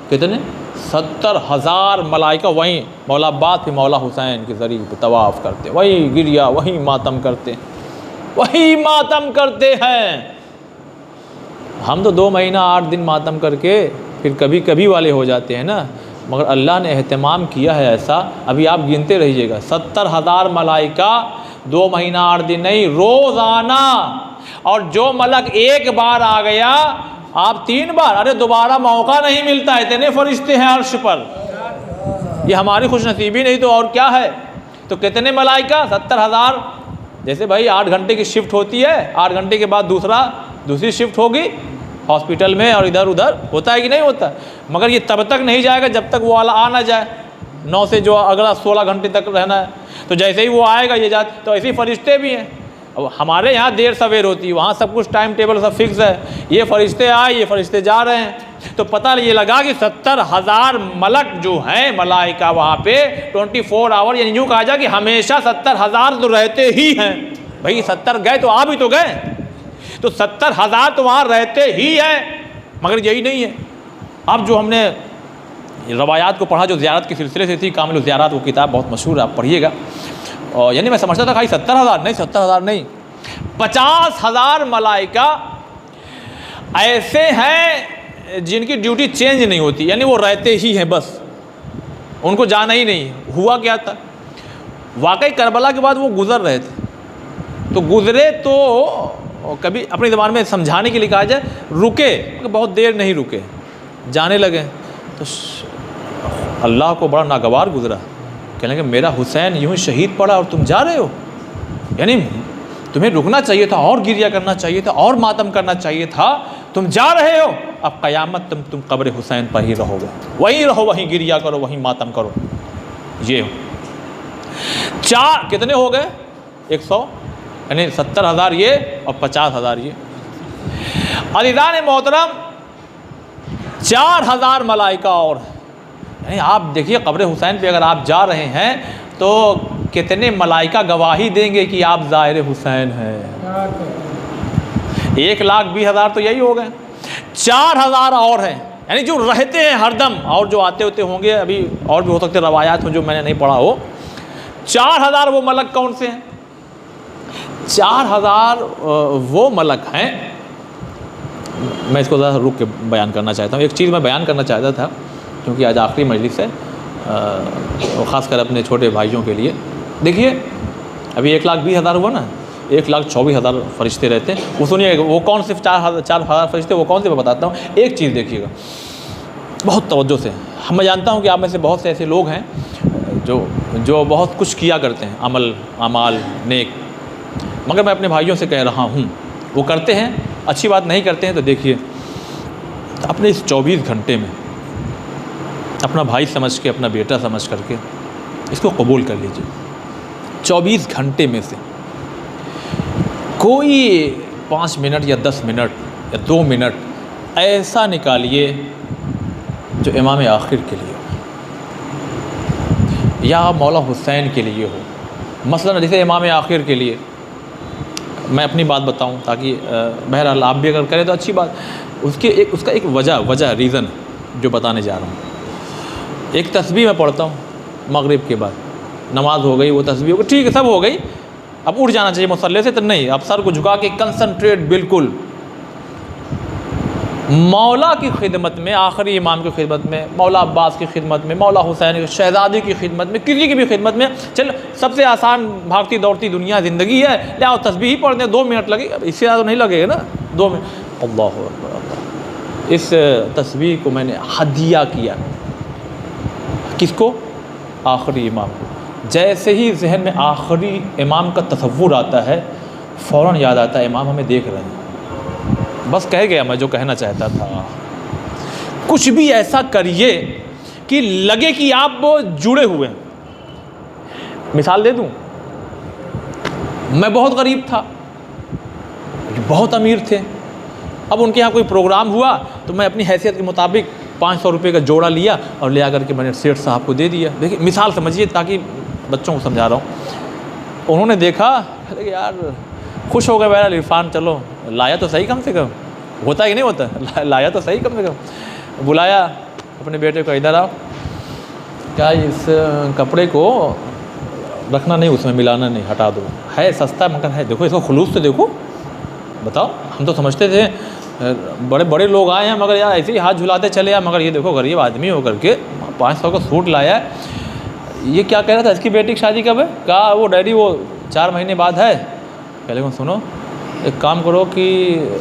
कितने 70,000 मलाइका वहीं मौला अब्बास फिर मौला हुसैन के ज़रिए पे तवाफ़ करते, वहीं गिरिया, वहीं मातम करते, वही मातम करते हैं। हम तो 2 महीना 8 दिन मातम करके फिर कभी कभी वाले हो जाते हैं ना, मगर अल्लाह ने एहतमाम किया है ऐसा। अभी आप गिनते रहिएगा, 70,000 मलाइका 2 महीना 8 दिन नहीं, रोज़ाना। और जो मलक एक बार आ गया, आप 3 बार, अरे दोबारा मौका नहीं मिलता, इतने फरिश्ते हैं अर्श पर। ये हमारी खुशनसीबी नहीं तो और क्या है। तो कितने मलाइका, 70,000। जैसे भाई 8 घंटे की शिफ्ट होती है, 8 घंटे के बाद दूसरी शिफ्ट होगी हॉस्पिटल में, और इधर उधर होता है कि नहीं होता। मगर ये तब तक नहीं जाएगा जब तक वो वाला आ ना जाए। 9 से जो अगला 16 घंटे तक रहना है, तो जैसे ही वो आएगा ये जात। तो ऐसे ही फरिश्ते भी हैं। अब हमारे यहाँ देर सवेर होती है, वहाँ सब कुछ टाइम टेबल सब फिक्स है। ये फरिश्ते आए, ये फरिश्ते जा रहे हैं। तो पता ये लगा कि 70,000 मलक जो हैं, मलाइका वहाँ पे 24 आवर, यानी यूँ कहा जाए कि हमेशा 70,000 तो रहते ही हैं। भाई 70 गए तो आ भी तो गए, तो 70,000 तो वहाँ रहते ही हैं। मगर यही नहीं है। अब जो हमने रवायात को पढ़ा जो ज़ियारत के सिलसिले से थी, कामिल ज़ियारत, वो किताब बहुत मशहूर है, आप पढ़िएगा। और यानी मैं समझता था खाली 70,000 नहीं, 70,000 नहीं, 50,000 मलाइका ऐसे हैं जिनकी ड्यूटी चेंज नहीं होती, यानी वो रहते ही हैं, बस उनको जाना ही नहीं। हुआ क्या था, वाकई करबला के बाद वो गुज़र रहे थे। तो गुज़रे तो कभी अपनी ज़बान में समझाने के लिए कहा जाए, रुके, बहुत देर नहीं रुके, जाने लगे। तो अल्लाह को बड़ा नागवार गुज़रा, कहने लगे मेरा हुसैन यूँ ही शहीद पड़ा और तुम जा रहे हो, यानी तुम्हें रुकना चाहिए था, और गिरिया करना चाहिए था, और मातम करना चाहिए था, तुम जा रहे हो। अब क़यामत तुम कब्र हुसैन पर ही रहोगे, वहीं रहो, वहीं गिरिया करो, वहीं मातम करो। ये 4 कितने हो गए, 100, यानी 70,000 ये और 50,000 ये। अज़ीज़ान मोहतरम 4,000 मलाइका और, यानी आप देखिए कब्र हुसैन पे अगर आप जा रहे हैं तो कितने मलाइका गवाही देंगे कि आप ज़ाहिर हुसैन हैं। 1,20,000 तो यही हो गए, 4,000 और हैं, यानी जो रहते हैं हरदम, और जो आते होते होंगे अभी, और भी हो सकते रवायात हो जो मैंने नहीं पढ़ा हो। 4,000 वो मलक कौन से हैं? 4,000 वो मलक हैं। मैं इसको ज़रा रुक के बयान करना चाहता हूँ। एक चीज़ मैं बयान करना चाहता था, क्योंकि आज आखिरी मजलिस है, ख़ासकर अपने छोटे भाइयों के लिए। देखिए अभी 1,20,000 हुआ ना, 1,24,000 फरिश्ते रहते हैं। वो सुनिए, वो कौन से 4,000 फरिश्ते, वो कौन से मैं बताता हूँ। एक चीज़ देखिएगा बहुत तवज्जो से। मैं जानता हूँ कि आप में से बहुत से ऐसे लोग हैं जो बहुत कुछ किया करते हैं, अमाल नेक, मगर मैं अपने भाइयों से कह रहा हूँ, वो करते हैं, अच्छी बात नहीं करते हैं। तो देखिए अपने इस 24 घंटे में अपना भाई समझ के, अपना बेटा समझ करके इसको कबूल कर लीजिए। 24 घंटे में से कोई 5 मिनट या 10 मिनट या 2 मिनट ऐसा निकालिए जो इमाम आखिर के लिए हो या मौला हुसैन के लिए हो। मसलन जैसे इमाम आखिर के लिए मैं अपनी बात बताऊं, ताकि बहरहाल आप भी अगर करें तो अच्छी बात। उसका एक वजह रीज़न जो बताने जा रहा हूँ। एक तस्बीह मैं पढ़ता हूँ मगरिब के बाद, नमाज हो गई, वो तस्बीह हो गई, ठीक है, सब हो गई, अब उठ जाना चाहिए मुसल्ले से, तो नहीं, अब सर को झुका के कंसंट्रेट बिल्कुल मौला की खिदमत में, आखिरी इमाम की खिदमत में, मौला अब्बास की खिदमत में, मौला हुसैन शहज़ादी की खिदमत में, किसी की भी खिदमत में। चल सबसे आसान भागती दौड़ती दुनिया ज़िंदगी है, ले आओ तस्बीह ही पढ़ने, 2 मिनट लगे, इससे ज़्यादा नहीं लगेगा ना, 2 मिनट। अल्लाह अकबर, अल्लाह। इस तस्बीह को मैंने हदिया किया, किसको? आखिरी इमाम को। जैसे ही जहन में आखिरी इमाम का तसव्वुर आता है, फ़ौरन याद आता है इमाम हमें देख रहे हैं। बस कह गया मैं जो कहना चाहता था। कुछ भी ऐसा करिए कि लगे कि आप वो जुड़े हुए हैं। मिसाल दे दूं, मैं बहुत गरीब था, बहुत अमीर थे। अब उनके यहाँ कोई प्रोग्राम हुआ तो मैं अपनी हैसियत के मुताबिक 500 रुपये का जोड़ा लिया और ले आकर के मैंने सेठ साहब को दे दिया। देखिए मिसाल समझिए, ताकि बच्चों को समझा रहा हूँ। उन्होंने देखा, अरे यार खुश हो गए, बहरहाल इरफान चलो लाया तो सही, कम से कम होता है कि नहीं होता, लाया तो सही कम से कम। बुलाया अपने बेटे को, इधर आओ, क्या इस कपड़े को रखना नहीं, उसमें मिलाना नहीं, हटा दो, है सस्ता मगर है, देखो इसको खुलूस से देखो, बताओ। हम तो समझते थे बड़े बड़े लोग आए हैं, मगर यार ऐसे ही हाथ झुलाते चले यार, मगर ये देखो गरीब आदमी हो करके 500 का सूट लाया है। ये क्या कह रहा था, इसकी बेटी की शादी कब है? कहा वो डैडी वो 4 महीने बाद है। पहले को सुनो, एक काम करो कि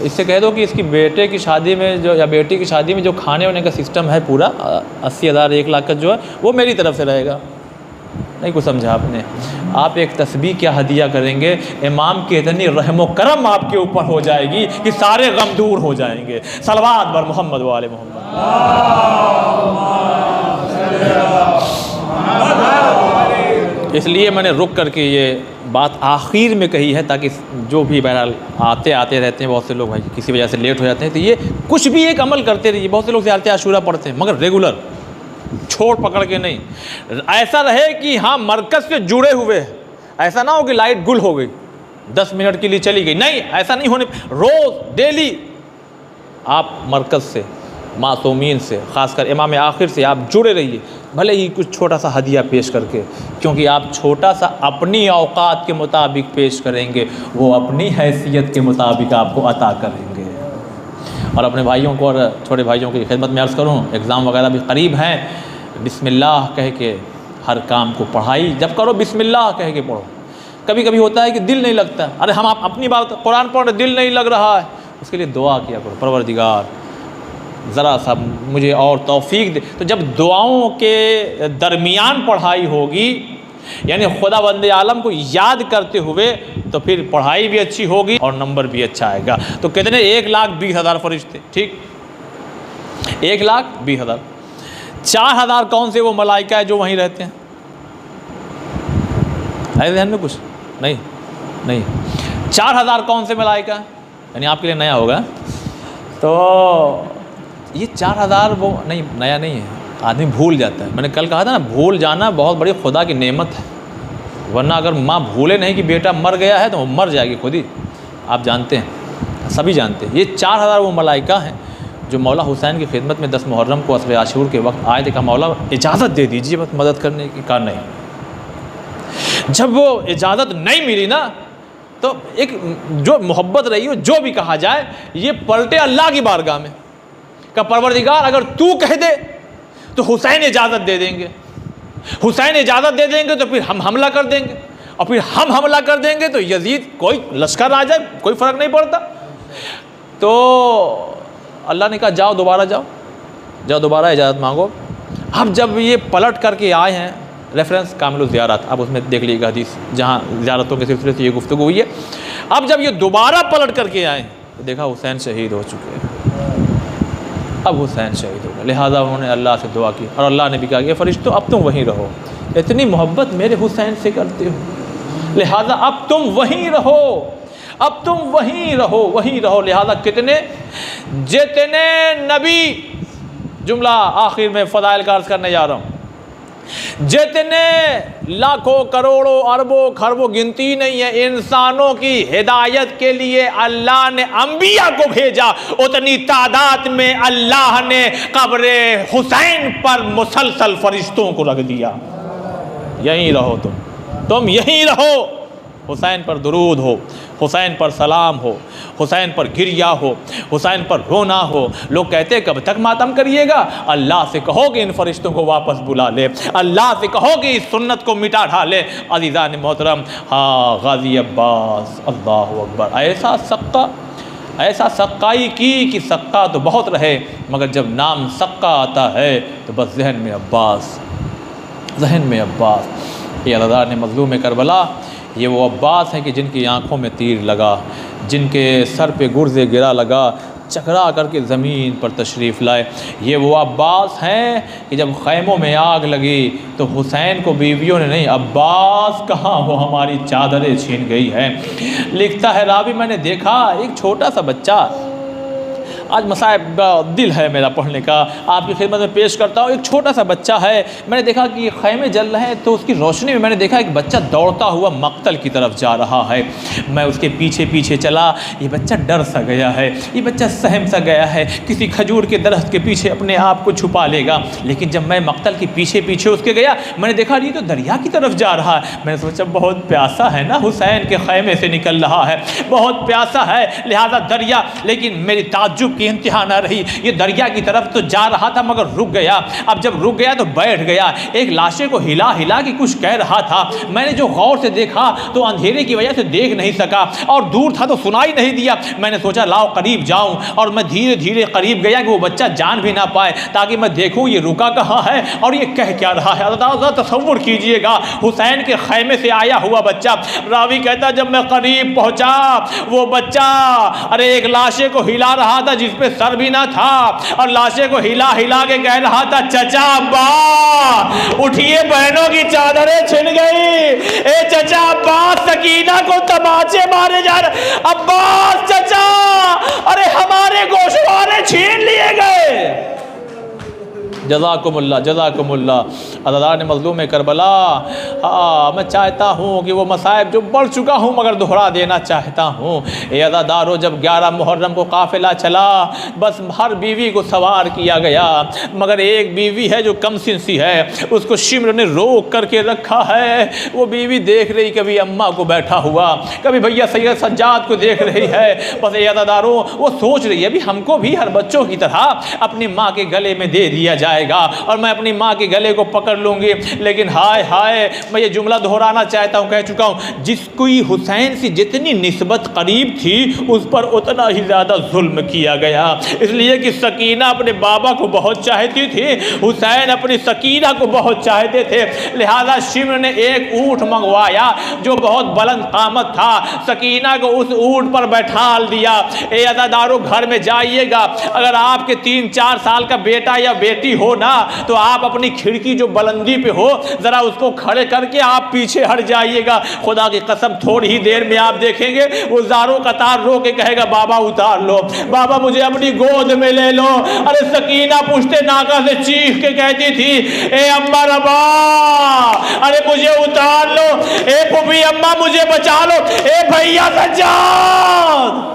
इससे कह दो कि इसकी बेटे की शादी में जो, या बेटी की शादी में जो खाने वाने का सिस्टम है पूरा 80,000 1 लाख का जो है वो मेरी तरफ से रहेगा। नहीं कुछ समझा आपने। आप एक तस्बीह क्या हदिया करेंगे, इमाम की इतनी रहमो करम आपके ऊपर हो जाएगी कि सारे गम दूर हो जाएंगे। सलवात बर मोहम्मद वाले मोहम्मद। इसलिए मैंने रुक करके ये बात आखिर में कही है, ताकि जो भी बहरहाल आते आते रहते हैं बहुत से लोग, भाई किसी वजह से लेट हो जाते हैं, तो ये कुछ भी एक अमल करते रहिए। बहुत से लोग ज़ियारत आशूरा पढ़ते हैं मगर रेगुलर, छोड़ पकड़ के नहीं। ऐसा रहे कि हाँ मरकज़ से जुड़े हुए, ऐसा ना हो कि लाइट गुल हो गई 10 मिनट के लिए चली गई, नहीं, ऐसा नहीं होने। रोज़ डेली आप मरकज़ से, मासूमीन से, ख़ासकर इमाम आखिर से आप जुड़े रहिए, भले ही कुछ छोटा सा हदिया पेश करके, क्योंकि आप छोटा सा अपनी औकात के मुताबिक पेश करेंगे, वो अपनी हैसियत के मुताबिक आपको अता करेंगे। और अपने भाइयों को और छोटे भाइयों की खिदमत में अर्ज़ करूँ, एग्ज़ाम वगैरह भी करीब हैं, बिस्मिल्लाह कह के हर काम को पढ़ाई जब करो, बिस्मिल्लाह कह के पढ़ो। कभी कभी होता है कि दिल नहीं लगता, अरे हम आप अपनी बात कुरान पढ़ रहे, दिल नहीं लग रहा है, उसके लिए दुआ किया करो, परवरदिगार ज़रा सा मुझे और तौफीक दे। तो जब दुआओं के दरमियान पढ़ाई होगी, यानी खुदावंद आलम को याद करते हुए, तो फिर पढ़ाई भी अच्छी होगी और नंबर भी अच्छा आएगा। तो कितने 1,20,000 फरिश्ते, ठीक 1,20,000। 4,000 कौन से वो मलाइका है जो वहीं रहते हैं? है ध्यान में कुछ? नहीं 4,000 कौन से मलाइका है? यानी आपके लिए नया होगा। तो ये 4,000 वो नहीं, नया नहीं है, आदमी भूल जाता है। मैंने कल कहा था ना, भूल जाना बहुत बड़ी खुदा की नेमत है, वरना अगर माँ भूले नहीं कि बेटा मर गया है तो वो मर जाएगी खुद ही। आप जानते हैं, सभी जानते हैं। ये 4,000 वो मलाइका हैं जो मौला हुसैन की खिदमत में 10 मुहर्रम को असर आशूर के वक्त आए थे। कहा मौला इजाज़त दे दीजिए बस मदद करने की। कहा नहीं। जब वो इजाज़त नहीं मिली ना, तो एक जो मोहब्बत रही हो, जो भी कहा जाए, ये पलटे अल्लाह की बारगाह में का परवरदिगार अगर तू कह दे तो हुसैन इजाज़त दे देंगे, हुसैन इजाज़त दे देंगे तो फिर हम हमला कर देंगे, और फिर हम हमला कर देंगे तो यजीद कोई लश्कर आ जाए, कोई फ़र्क नहीं पड़ता। तो अल्लाह ने कहा जाओ दोबारा जाओ दोबारा इजाज़त मांगो। अब जब ये पलट करके आए हैं, रेफरेंस कामिलुल ज़ियारत, अब उसमें देख लीजिएगा हदीस जहाँ ज़ियारतों के सिलसिले से ये गुफ्तगू हुई है। अब जब ये दोबारा पलट करके आए तो देखा हुसैन शहीद हो चुके हैं। अब हुसैन शहीद हो गए, लिहाजा उन्होंने अल्लाह से दुआ की, और अल्लाह ने भी कहा कि फरिश्तों अब तुम वहीं रहो, इतनी मोहब्बत मेरे हुसैन से करते हो, लिहाजा अब तुम वहीं रहो, अब तुम वहीं रहो। लिहाजा कितने जितने नबी, जुमला आखिर में फ़ज़ाइल का अर्ज़ करने जा रहा हूँ, जितने लाखों करोड़ों अरबों खरबों गिनती नहीं है इंसानों की हिदायत के लिए अल्लाह ने अंबिया को भेजा, उतनी तादाद में अल्लाह ने कब्रे हुसैन पर मुसलसल फरिश्तों को रख दिया। यहीं रहो तुम यहीं रहो, हुसैन पर दुरूद हो, हुसैन पर सलाम हो, हुसैन पर गिरिया हो, हुसैन पर रोना हो। लोग कहते हैं कब तक मातम करिएगा? अल्लाह से कहो कि इन फरिश्तों को वापस बुला ले, अल्लाह से कहो कि इस सुन्नत को मिटा ढाले। अज़ीज़ान मोहतरम, हाँ गाज़ी अब्बास, अल्लाहु अकबर, ऐसा सक्काई की कि सक्का तो बहुत रहे, मगर जब नाम सक्का आता है तो बस जहन में अब्बास। ये अज़ादार ने मज़लूम करबला, ये वो अब्बास हैं कि जिनकी आँखों में तीर लगा, जिनके सर पे गुर्ज़े गिरा लगा, चकरा करके ज़मीन पर तशरीफ़ लाए। ये वो अब्बास हैं कि जब ख़ैमों में आग लगी तो हुसैन को बीवियों ने नहीं, अब्बास कहाँ हो, हमारी चादरें छीन गई हैं। लिखता है रावी, मैंने देखा एक छोटा सा बच्चा, आज मसाइब दिल है मेरा पढ़ने का, आपकी खिदमत में पेश करता हूँ। एक छोटा सा बच्चा है, मैंने देखा कि खैमे जल रहे हैं तो उसकी रोशनी में मैंने देखा एक बच्चा दौड़ता हुआ मक्तल की तरफ जा रहा है। मैं उसके पीछे पीछे चला, ये बच्चा डर सा गया है, ये बच्चा सहम सा गया है, किसी खजूर के दरख्त के पीछे अपने आप को छुपा लेगा। लेकिन जब मैं मक्तल के पीछे पीछे उसके गया, मैंने देखा ये तो दरिया की तरफ जा रहा है। मैंने सोचा बहुत प्यासा है ना, हुसैन के खैमे से निकल रहा है, बहुत प्यासा है, लिहाजा दरिया। लेकिन मेरी ताज्जुब की इंतहा ना रही, ये दरिया की तरफ तो जा रहा था मगर रुक गया। अब जब रुक गया तो बैठ गया, एक लाशे को हिला हिला के कुछ कह रहा था। मैंने जो गौर से देखा तो अंधेरे की वजह से देख नहीं सका और दूर था तो सुनाई नहीं दिया। मैंने सोचा लाओ करीब जाऊं, और मैं धीरे धीरे करीब गया कि वो बच्चा जान भी ना पाए, ताकि मैं देखूं ये रुका कहाँ है और ये कह क्या रहा है। तसव्वुर कीजिएगा, हुसैन के खैमे से आया हुआ बच्चा। रावी कहता जब मैं करीब पहुंचा, वो बच्चा अरे एक लाशे को हिला रहा था जिस पे सर भी ना था, और लाशे को हिला हिला के कह रहा था चचा अब्बा उठिए, बहनों की चादरें छिन गई। ए चचा अब्बास सकीना को तमाचे मारे जा रहे, अब्बास चचा अरे हमारे गोशवारे छीन लिए गए। जज़ाकुमुल्लाह जज़ाकुमुल्लाह। अज़ादार ने मज़लूम करबला, मैं चाहता हूँ कि वो मसाइब जो बढ़ चुका हूँ मगर दोहरा देना चाहता हूँ। ये अज़ादारों, जब 11 मुहर्रम को काफ़िला चला, बस हर बीवी को सवार किया गया, मगर एक बीवी है जो कम सिंसी है, उसको शिम्र ने रोक करके रखा है। वो बीवी देख रही, कभी अम्मा को बैठा हुआ, कभी भैया सैयद सज्जाद को देख रही है। बस ये अज़ादारों, वो सोच रही है अभी हमको भी हर बच्चों की तरह अपनी माँ के गले में दे दिया जाए और मैं अपनी माँ के गले को पकड़ लूंगी। लेकिन हाय हाय, मैं ये जुमला दोहराना चाहता हूँ, कह चुका हूँ, जिसकी हुसैन से जितनी निस्बत करीब थी उस पर उतना ही ज़्यादा जुल्म किया गया। इसलिए कि सकीना अपने बाबा को बहुत चाहती थी, हुसैन अपनी सकीना को बहुत चाहते थे। लिहाजा शिम्र ने एक ऊँट मंगवाया जो बहुत बुलंद कामत था, सकीना को उस ऊँट पर बैठाल दिया। ए अज़ादारों, घर में जाइएगा, अगर आपके 3-4 साल का बेटा या बेटी हो ना तो आप अपनी खिड़की जो बुलंदी पे हो जरा उसको खड़े करके आप पीछे हट जाइएगा। खुदा की कसम थोड़ी ही देर में आप देखेंगे वो ज़ारों कतार रो के कहेगा बाबा उतार लो, बाबा मुझे अपनी गोद में ले लो। अरे सकीना पुश्ते नाका से चीख के कहती थी, ए अम्मा रबा अरे मुझे उतार लो, ए फूफी अम्मा मुझे बचा लो, ए भैया सज्जाद।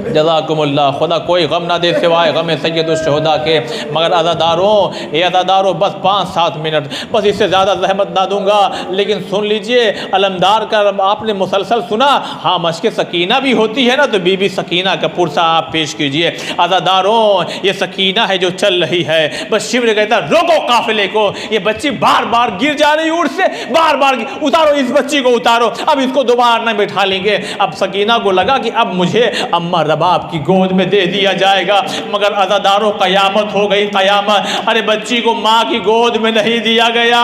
जज़ाकुमुल्लाह, खुदा कोई गम ना दे सिवाय गम सैयदुश शुहदा के। मगर अज़ादारों, ये अज़ादारों, बस 5-7 मिनट, बस इससे ज़्यादा जहमत ना दूंगा। लेकिन सुन लीजिए, अलमदार का आपने मुसलसल सुना, हाँ मश्क सकीना भी होती है ना, तो बीबी सकीना का पुरसा आप पेश कीजिए। अज़ादारों, ये सकीना है जो चल रही है। बस शिम्र कहता रोको काफिले को, ये बच्ची बार बार गिर जा रही ऊँट से, बार बार उतारो इस बच्ची को, उतारो, अब इसको दोबारा नहीं बैठा लेंगे। अब सकीना को लगा कि अब मुझे अम्मा रबा आपकी गोद में दे दिया जाएगा। मगर अज़ादारों, कयामत हो गई, कयामत। अरे बच्ची को माँ की गोद में नहीं दिया गया,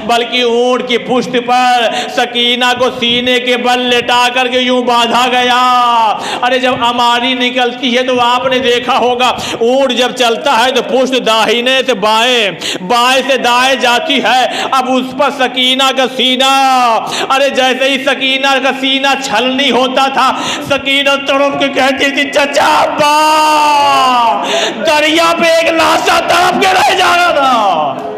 बल्कि ऊँट की पुश्त पर सकीना को सीने के बल लेटा करके यूं बांधा गया। अरे जब अमारी निकलती है तो आपने देखा होगा, ऊँट जब चलता है तो पुश्त दाहिने से बाएं, बाएं से दाएं जाती है। अब उस पर सकीना का सीना, अरे जैसे ही सकीना का सीना छलनी होता था, सकीना तड़प के कहती थी चचा अब्बा, दरिया पे एक लाशा तड़प के रह जा रहा था।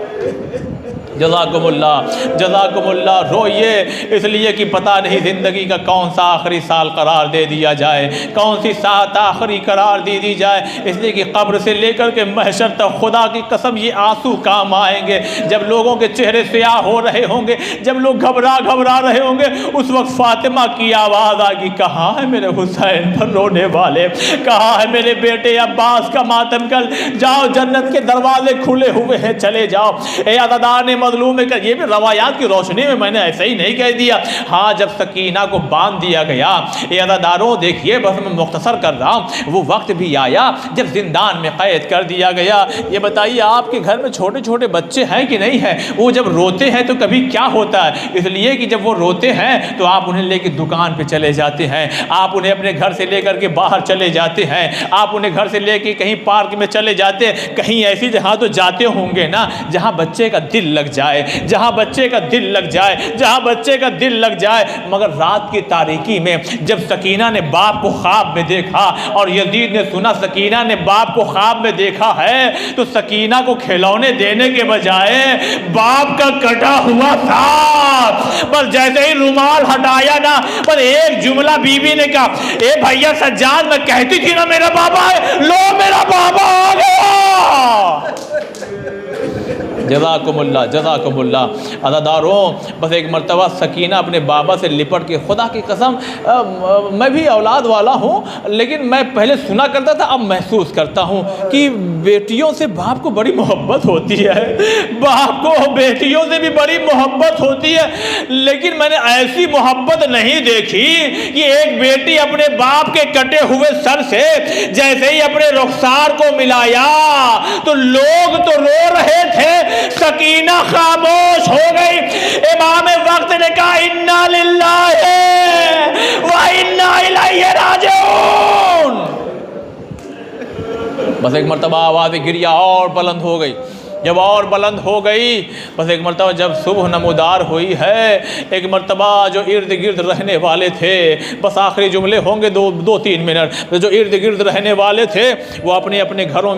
जज़ाकुमुल्लाह जज़ाकुमुल्लाह। रोइए इसलिए कि पता नहीं ज़िंदगी का कौन सा आखिरी साल करार दे दिया जाए, कौन सी सात आखिरी करार दे दी जाए। इसलिए कि कब्र से लेकर के महशर तक खुदा की कसम ये आंसू काम आएंगे। जब लोगों के चेहरे स्याह हो रहे होंगे, जब लोग घबरा घबरा रहे होंगे, उस वक्त फातिमा की आवाज़ आएगी, कहाँ है मेरे हुसैन पर रोने वाले, कहाँ है मेरे बेटे अब्बास का मातम कल, जाओ जन्नत के दरवाजे खुले हुए हैं, चले जाओ। ए अज़ादार ने बदलू में कर, ये भी रवायात की रोशनी में मैंने ऐसे ही नहीं कह दिया। हाँ, जब सकीना को बांध दिया गया, ये अदादारों देखिए, बस मैं मुख्तसर कर रहा हूँ, वो वक्त भी आया जब जिंदान में कैद कर दिया गया। ये बताइए आपके घर में छोटे छोटे बच्चे हैं कि नहीं हैं? वो जब रोते हैं तो कभी क्या होता है, इसलिए कि जब वो रोते हैं तो आप उन्हें लेकर दुकान पे चले जाते हैं, आप उन्हें अपने घर से लेकर के बाहर चले जाते हैं, आप उन्हें घर से लेके कहीं पार्क में चले जाते हैं, कहीं ऐसी जगह तो जाते होंगे ना जहां बच्चे का दिल लग जाए, जहां बच्चे का दिल लग जाए, जहां बच्चे का दिल लग जाए। मगर रात की तारीकी में जब सकीना ने बाप को ख्वाब में देखा और यजीद ने सुना सकीना ने बाप को ख्वाब में देखा है, तो सकीना को खिलौने देने के बजाय बाप का कटा हुआ सांप, बस जैसे ही रुमाल हटाया ना, पर एक जुमला बीबी ने कहा, ए भैया सज्जाद, मैं कहती थी ना मेरा बाबा है, लो मेरा बाबा आ गया। जज़ाकुमुल्लाह जज़ाकुमुल्लाह। अज़ादारों, बस एक मरतबा सकीना अपने बाबा से लिपट के, खुदा की कसम मैं भी औलाद वाला हूँ, लेकिन मैं पहले सुना करता था, अब महसूस करता हूँ कि बेटियों से बाप को बड़ी मोहब्बत होती है, बाप को बेटियों से भी बड़ी मोहब्बत होती है। लेकिन मैंने ऐसी मोहब्बत नहीं देखी कि एक बेटी अपने बाप के कटे हुए सर से जैसे ही अपने रुखसार को मिलाया तो लोग तो रो रहे थे, सकीना खामोश हो गई। इमाम वक्त ने कहा, इन्ना लिल्लाहि व इन्ना इलैहि राजिऊन। बस एक मरतबा आवाज़ गिरिया और बुलंद हो गई। जब और बुलंद हो गई, बस एक मरतबा जब सुबह नमूदार हुई है, एक मरतबा जो इर्द गिर्द रहने वाले थे, बस आखिरी जुमले होंगे 2-3 मिनट, तो जो इर्द गिर्द रहने वाले थे वो अपने अपने घरों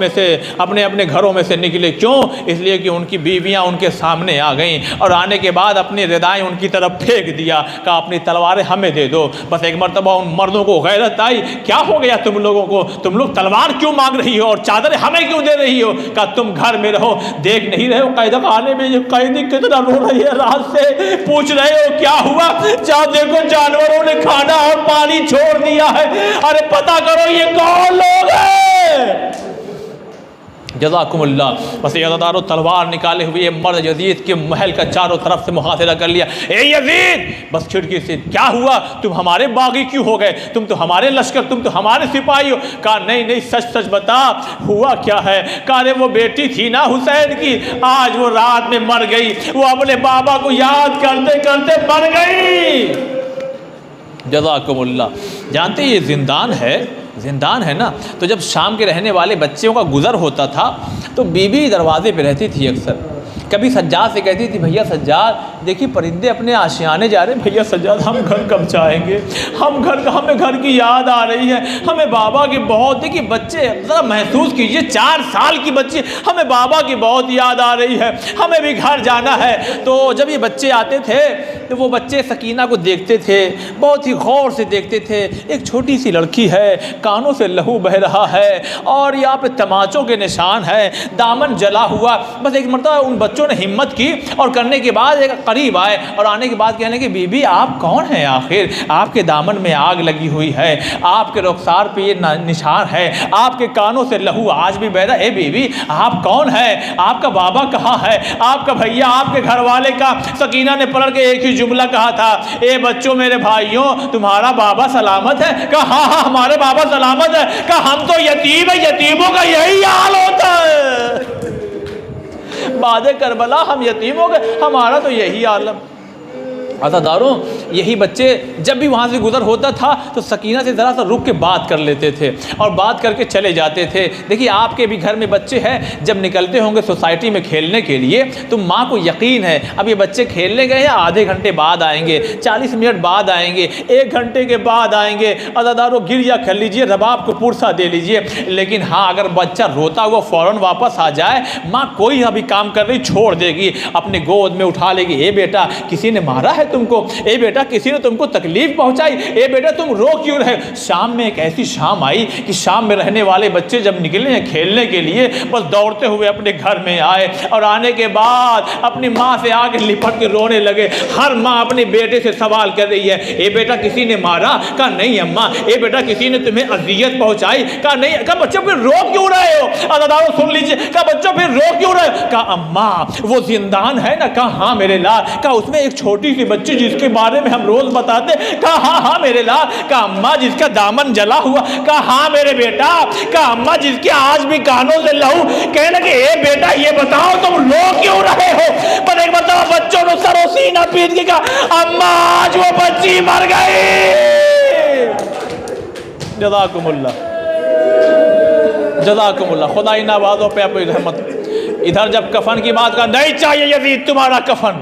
में से निकले। क्यों? इसलिए कि उनकी बीवियां उनके सामने आ गईं और आने के बाद अपनी रिदाएं उनकी तरफ फेंक दिया, कहा अपनी तलवारें हमें दे दो। बस एक मरतबा उन मर्दों को गैरत आई, क्या हो गया तुम लोगों को, तुम लोग तलवार क्यों मांग रही हो और चादरें हमें क्यों दे रही हो? कहा तुम घर में रहो, देख नहीं रहे हो कैद खाने में ये कैदी कितना रो रही है, रात से पूछ रहे हो क्या हुआ? जाओ देखो जानवरों ने खाना और पानी छोड़ दिया है, अरे पता करो ये कौन लोग हैं। जज़ाकुमुल्लाह। बस यज़दारो तलवार निकाले हुए मर्द यजीद के महल का चारों तरफ से मुहासिरा कर लिया। ए यजीद, बस खिड़की से, क्या हुआ? तुम हमारे बागी क्यों हो गए? तुम तो हमारे लश्कर, तुम तो हमारे सिपाही हो। कहा नहीं नहीं, सच सच बता, हुआ क्या है? कहा रे वो बेटी थी ना हुसैन की, आज वो रात में मर गई, वो अपने बाबा को याद करते करते मर गई। जज़ाकुमुल्लाह। जानते ये जिंदान है ना, तो जब शाम के रहने वाले बच्चों का गुज़र होता था तो बीबी दरवाजे पे रहती थी अक्सर। कभी सज्जाद से कहती थी, भैया सज्जाद देखिए परिंदे अपने आशियाने जा रहे हैं, भैया सज्जाद हम घर कब जाएंगे, हमें घर की याद आ रही है, हमें बाबा की बहुत, देखिए बच्चे ज़रा महसूस कीजिए, 4 साल की बच्ची, हमें बाबा की बहुत याद आ रही है, हमें भी घर जाना है। तो जब ये बच्चे आते थे तो वो बच्चे सकीना को देखते थे, बहुत ही गौर से देखते थे। एक छोटी सी लड़की है, कानों से लहू बह रहा है और यहाँ पे तमाचों के निशान है, दामन जला हुआ। बस एक मरतबा उन बच्चों ने हिम्मत की और करने के बाद एक करीब आए और आने के बाद कहने कि बीबी आप कौन हैं? आखिर आपके दामन में आग लगी हुई है, आपके रुखसार पे ये निशान है, आपके कानों से लहू आज भी बह रहा है। ए बीबी आप कौन है? आपका बाबा कहाँ है? आपका भैया, आपके घर वाले का? सकीना ने पलट के एक ही जुमला कहा था, ए बच्चों मेरे भाइयों तुम्हारा बाबा सलामत है? कहा हाँ हाँ हमारे बाबा सलामत है। कहा हम तो यतीम है, यतीमों का यही हाल होता है, बादे करबला हम यतीम हो गए, हमारा तो यही आलम। अज़ादारों, यही बच्चे जब भी वहाँ से गुज़र होता था तो सकीना से ज़रा सा रुक के बात कर लेते थे और बात करके चले जाते थे। देखिए आपके भी घर में बच्चे हैं, जब निकलते होंगे सोसाइटी में खेलने के लिए तो माँ को यकीन है अब ये बच्चे खेलने गए हैं, आधे घंटे बाद आएंगे, 40 मिनट बाद आएंगे, 1 घंटे के बाद आएंगे। अज़ादारों गिरिया कर लीजिए, रबाब को पुरसा दे लीजिए, लेकिन हाँ अगर बच्चा रोता हुआ फ़ौरन वापस आ जाए, माँ कोई अभी काम कर रही छोड़ देगी, अपने गोद में उठा लेगी। ए बेटा किसी ने मारा है तुमको? ए बेटा किसी ने तुमको तकलीफ पहुंचाई? ए बेटा तुम रो क्यों रहे? शाम में एक ऐसी शाम आई कि शाम में रहने वाले बच्चे जब निकले हैं खेलने के लिए, बस दौड़ते हुए अपने घर में आए और आने के बाद अपनी माँ से आके लिपट के रोने लगे। हर माँ अपने बेटे से सवाल कर रही है, ए बेटा किसी ने मारा? कहा नहीं अम्मा। ए बेटा किसी ने तुम्हें अजियत पहुंचाई? कहा नहीं। कहा बच्चों फिर रो क्यों रहे हो? अदादारो सुन लीजिए। कहा बच्चों फिर रो क्यों रहे हो? कहा अम्मा वो जिंदान है ना? कहा हाँ मेरे लाल। कहा उसमें एक छोटी सी बच्ची जिसके बारे में हम रोज बताते? कहा हाँ हाँ मेरे लाल। कहा अम्मा जिसका दामन जला हुआ? कहा हाँ मेरे बेटा। कहा अम्मा जिसके आज भी कानों से लहू? कहने लगे ए बेटा ये बताओ तुम रो क्यों रहे हो? पर एक बताओ बच्चों ने सरो सीना पीट के कहा अम्मा आज वो बच्ची मर गई। जज़ाकुमुल्लाह जज़ाकुमुल्लाह। खुदा इन आवाज़ों पे अपनी रहमत। इधर जब कफन की बात का नहीं चाहिए यजीद तुम्हारा कफन,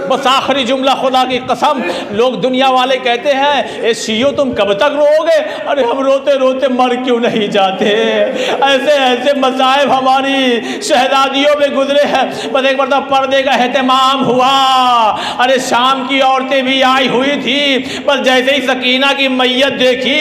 बस आखिरी जुमला खुदा की कसम। लोग दुनिया वाले कहते हैं ए शियो तुम कब तक रोओगे? अरे हम रोते रोते मर क्यों नहीं जाते? ऐसे ऐसे मसाइब हमारी शहजादियों में गुजरे हैं। बस एक बार पर्दे का एहतमाम हुआ। अरे शाम की औरतें भी आई हुई थी। बस जैसे ही सकीना की मैयत देखी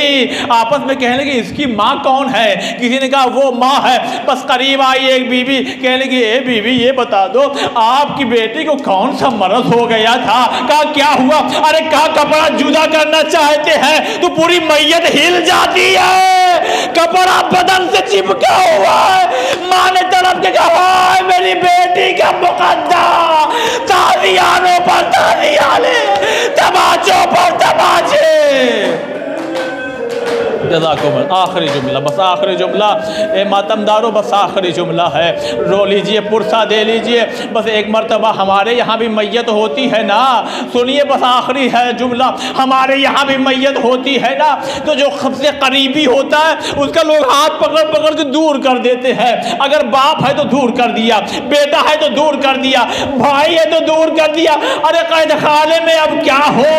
आपस में कहने लगी इसकी माँ कौन है? किसी ने कहा वो माँ है। बस करीब आई एक बीवी, कहने लगी ए बीवी ये बता दो आपकी बेटी को कौन सा मर्ज हो गया था? कहा क्या हुआ? अरे कहा कपड़ा जुदा करना चाहते हैं तो पूरी मैयत हिल जाती है, कपड़ा बदन से चिपका हुआ है। माँ ने तड़प के कहा मेरी बेटी का मुकद्दर, ताजियानों पर ताजियाने, तमाचों पर तमाचे। जज़ाकुमुल्लाह। आखिरी जुमला, बस आखिरी जुमला। ए मातमदारों बस आखिरी जुमला है, रो लीजिए पुरसा दे लीजिए। बस एक मर्तबा हमारे यहाँ भी मैयत होती है ना, सुनिए बस आखिरी है जुमला। हमारे यहाँ भी मैयत होती है ना, तो जो सबसे करीबी होता है उसका लोग हाथ पकड़ पकड़ के दूर कर देते हैं। अगर बाप है तो दूर कर दिया, बेटा है तो दूर कर दिया, भाई है तो दूर कर दिया। अरे कैद खाने में अब क्या हो,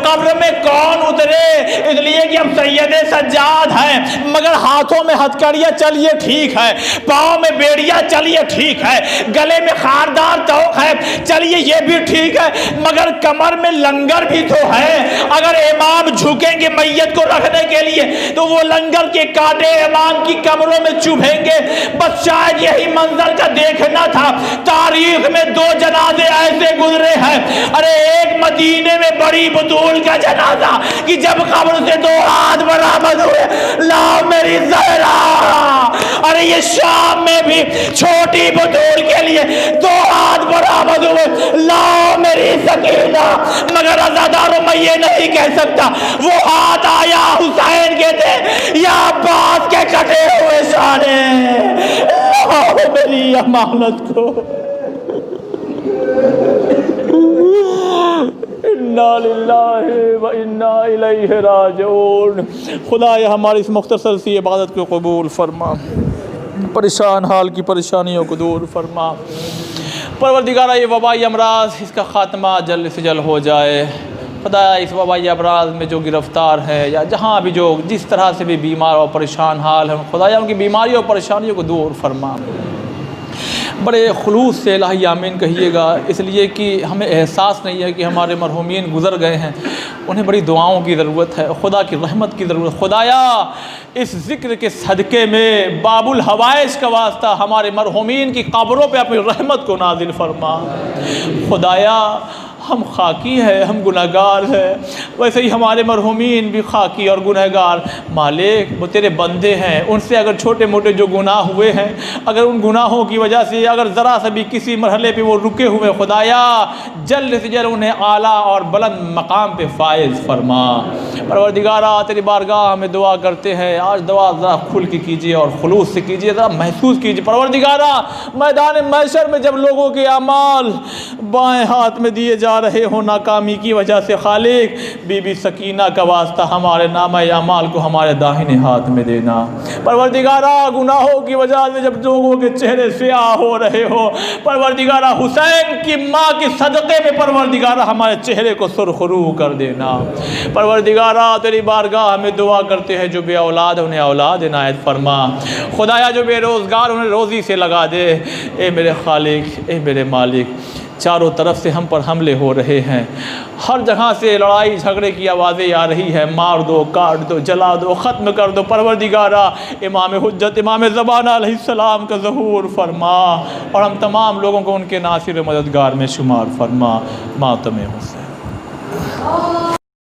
कब्र में कौन उतरे? इसलिए कि अब सैयदे सज्जाद है, मगर हाथों में हथकड़ियाँ चलिए ठीक है, पाँव में बेड़ियाँ चलिए ठीक है, गले में खारदार तोक है चलिए ये भी ठीक है, मगर कमर में लंगर भी तो है। अगर इमाम झुकेंगे मैयत को रखने के लिए तो वो लंगर के कांटे इमाम की कमरों में चुभेंगे। बस शायद यही मंजर का देखना था। तारीख में दो जनाजे ऐसे गुजरे हैं। अरे एक मदीने में बड़ी बतूल का जनाजा कि जब कब्र से दो हाथ बरामद हुए, लाओ मेरी ज़हरा। अरे ये शाम में भी छोटी बतूल के लिए दो हाथ बरामद हुए, लाओ मेरी सकीना। मगर अज़ादारों मैं ये नहीं कह सकता वो हाथ आया हुसैन के थे या अब्बास के कटे हुए सारे। लाओ मेरी अमानत को। इन्ना लिल्लाहि व इन्ना इलैहि राजिऊन। खुदाया हमारी इस मुख्तसर सी इबादत को कबूल फरमा, परेशान हाल की परेशानियों को दूर फरमा। परवरदिगारा ये वबाई अमराज इसका ख़ात्मा जल्द से जल्द हो जाए। खुदा इस वबाई अमराज में जो गिरफ़्तार है या जहाँ भी जो जिस तरह से भी बीमार और परेशान हाल है, खुदाया उनकी बीमारियों और परेशानियों को दूर फरमा। बड़े खुलूस से इलाही आमीन कहिएगा, इसलिए कि हमें एहसास नहीं है कि हमारे मरहूमीन गुज़र गए हैं, उन्हें बड़ी दुआओं की ज़रूरत है, खुदा की रहमत की ज़रूरत। खुदाया इस ज़िक्र के सदक़े में बाबुल हवाइश का वास्ता हमारे मरहूमीन की कब्रों पे अपनी रहमत को नाज़िल फरमा। खुदाया हम खाकी है, हम गुनहगार है, वैसे ही हमारे मरहूमीन भी खाकी और गुनहगार। मालिक वो तेरे बंदे हैं, उनसे अगर छोटे मोटे जो गुनाह हुए हैं, अगर उन गुनाहों की वजह से अगर ज़रा सा भी किसी मरहले पे वो रुके हुए, खुदाया जल्द से जल्द उन्हें आला और बुलंद मकाम पे फायज़ फरमा। परवरदिगारा तेरी बारगाह में दुआ करते हैं, आज दुआ ज़रा खुल के कीजिए और खुलूस से कीजिए, ज़रा महसूस कीजिए। परवरदिगारा मैदान महशर में जब लोगों के अमाल बाएँ हाथ में दिए जा रहे हो नाकामी की वजह से, खालिक बीबी सकीना का वास्ता हमारे नामा अमाल को हमारे दाहिने हाथ में देना। परवरदिगारा गुनाहों की वजह से जब लोगों के चेहरे स्याह हो रहे हो, परवरदिगारा हुसैन की माँ के सदक़े में परवरदिगारा हमारे चेहरे को सुरखरू कर देना। परवरदिगारा तेरी बारगाह में दुआ करते हैं जो बे औलाद उन्हें औलाद इनायत फरमा। खुदाया जो बेरोज़गार उन्हें रोज़ी से लगा दे। ए मेरे खालिक, ए मेरे मालिक, चारों तरफ से हम पर हमले हो रहे हैं, हर जगह से लड़ाई झगड़े की आवाज़ें आ रही है, मार दो, काट दो, जला दो, ख़त्म कर दो। परवरदिगारा इमाम हुज्जत इमाम ज़बान अलैहिस्सलाम का ज़हूर फरमा और हम तमाम लोगों को उनके नासिर मददगार में शुमार फरमा। मातम हुसैन।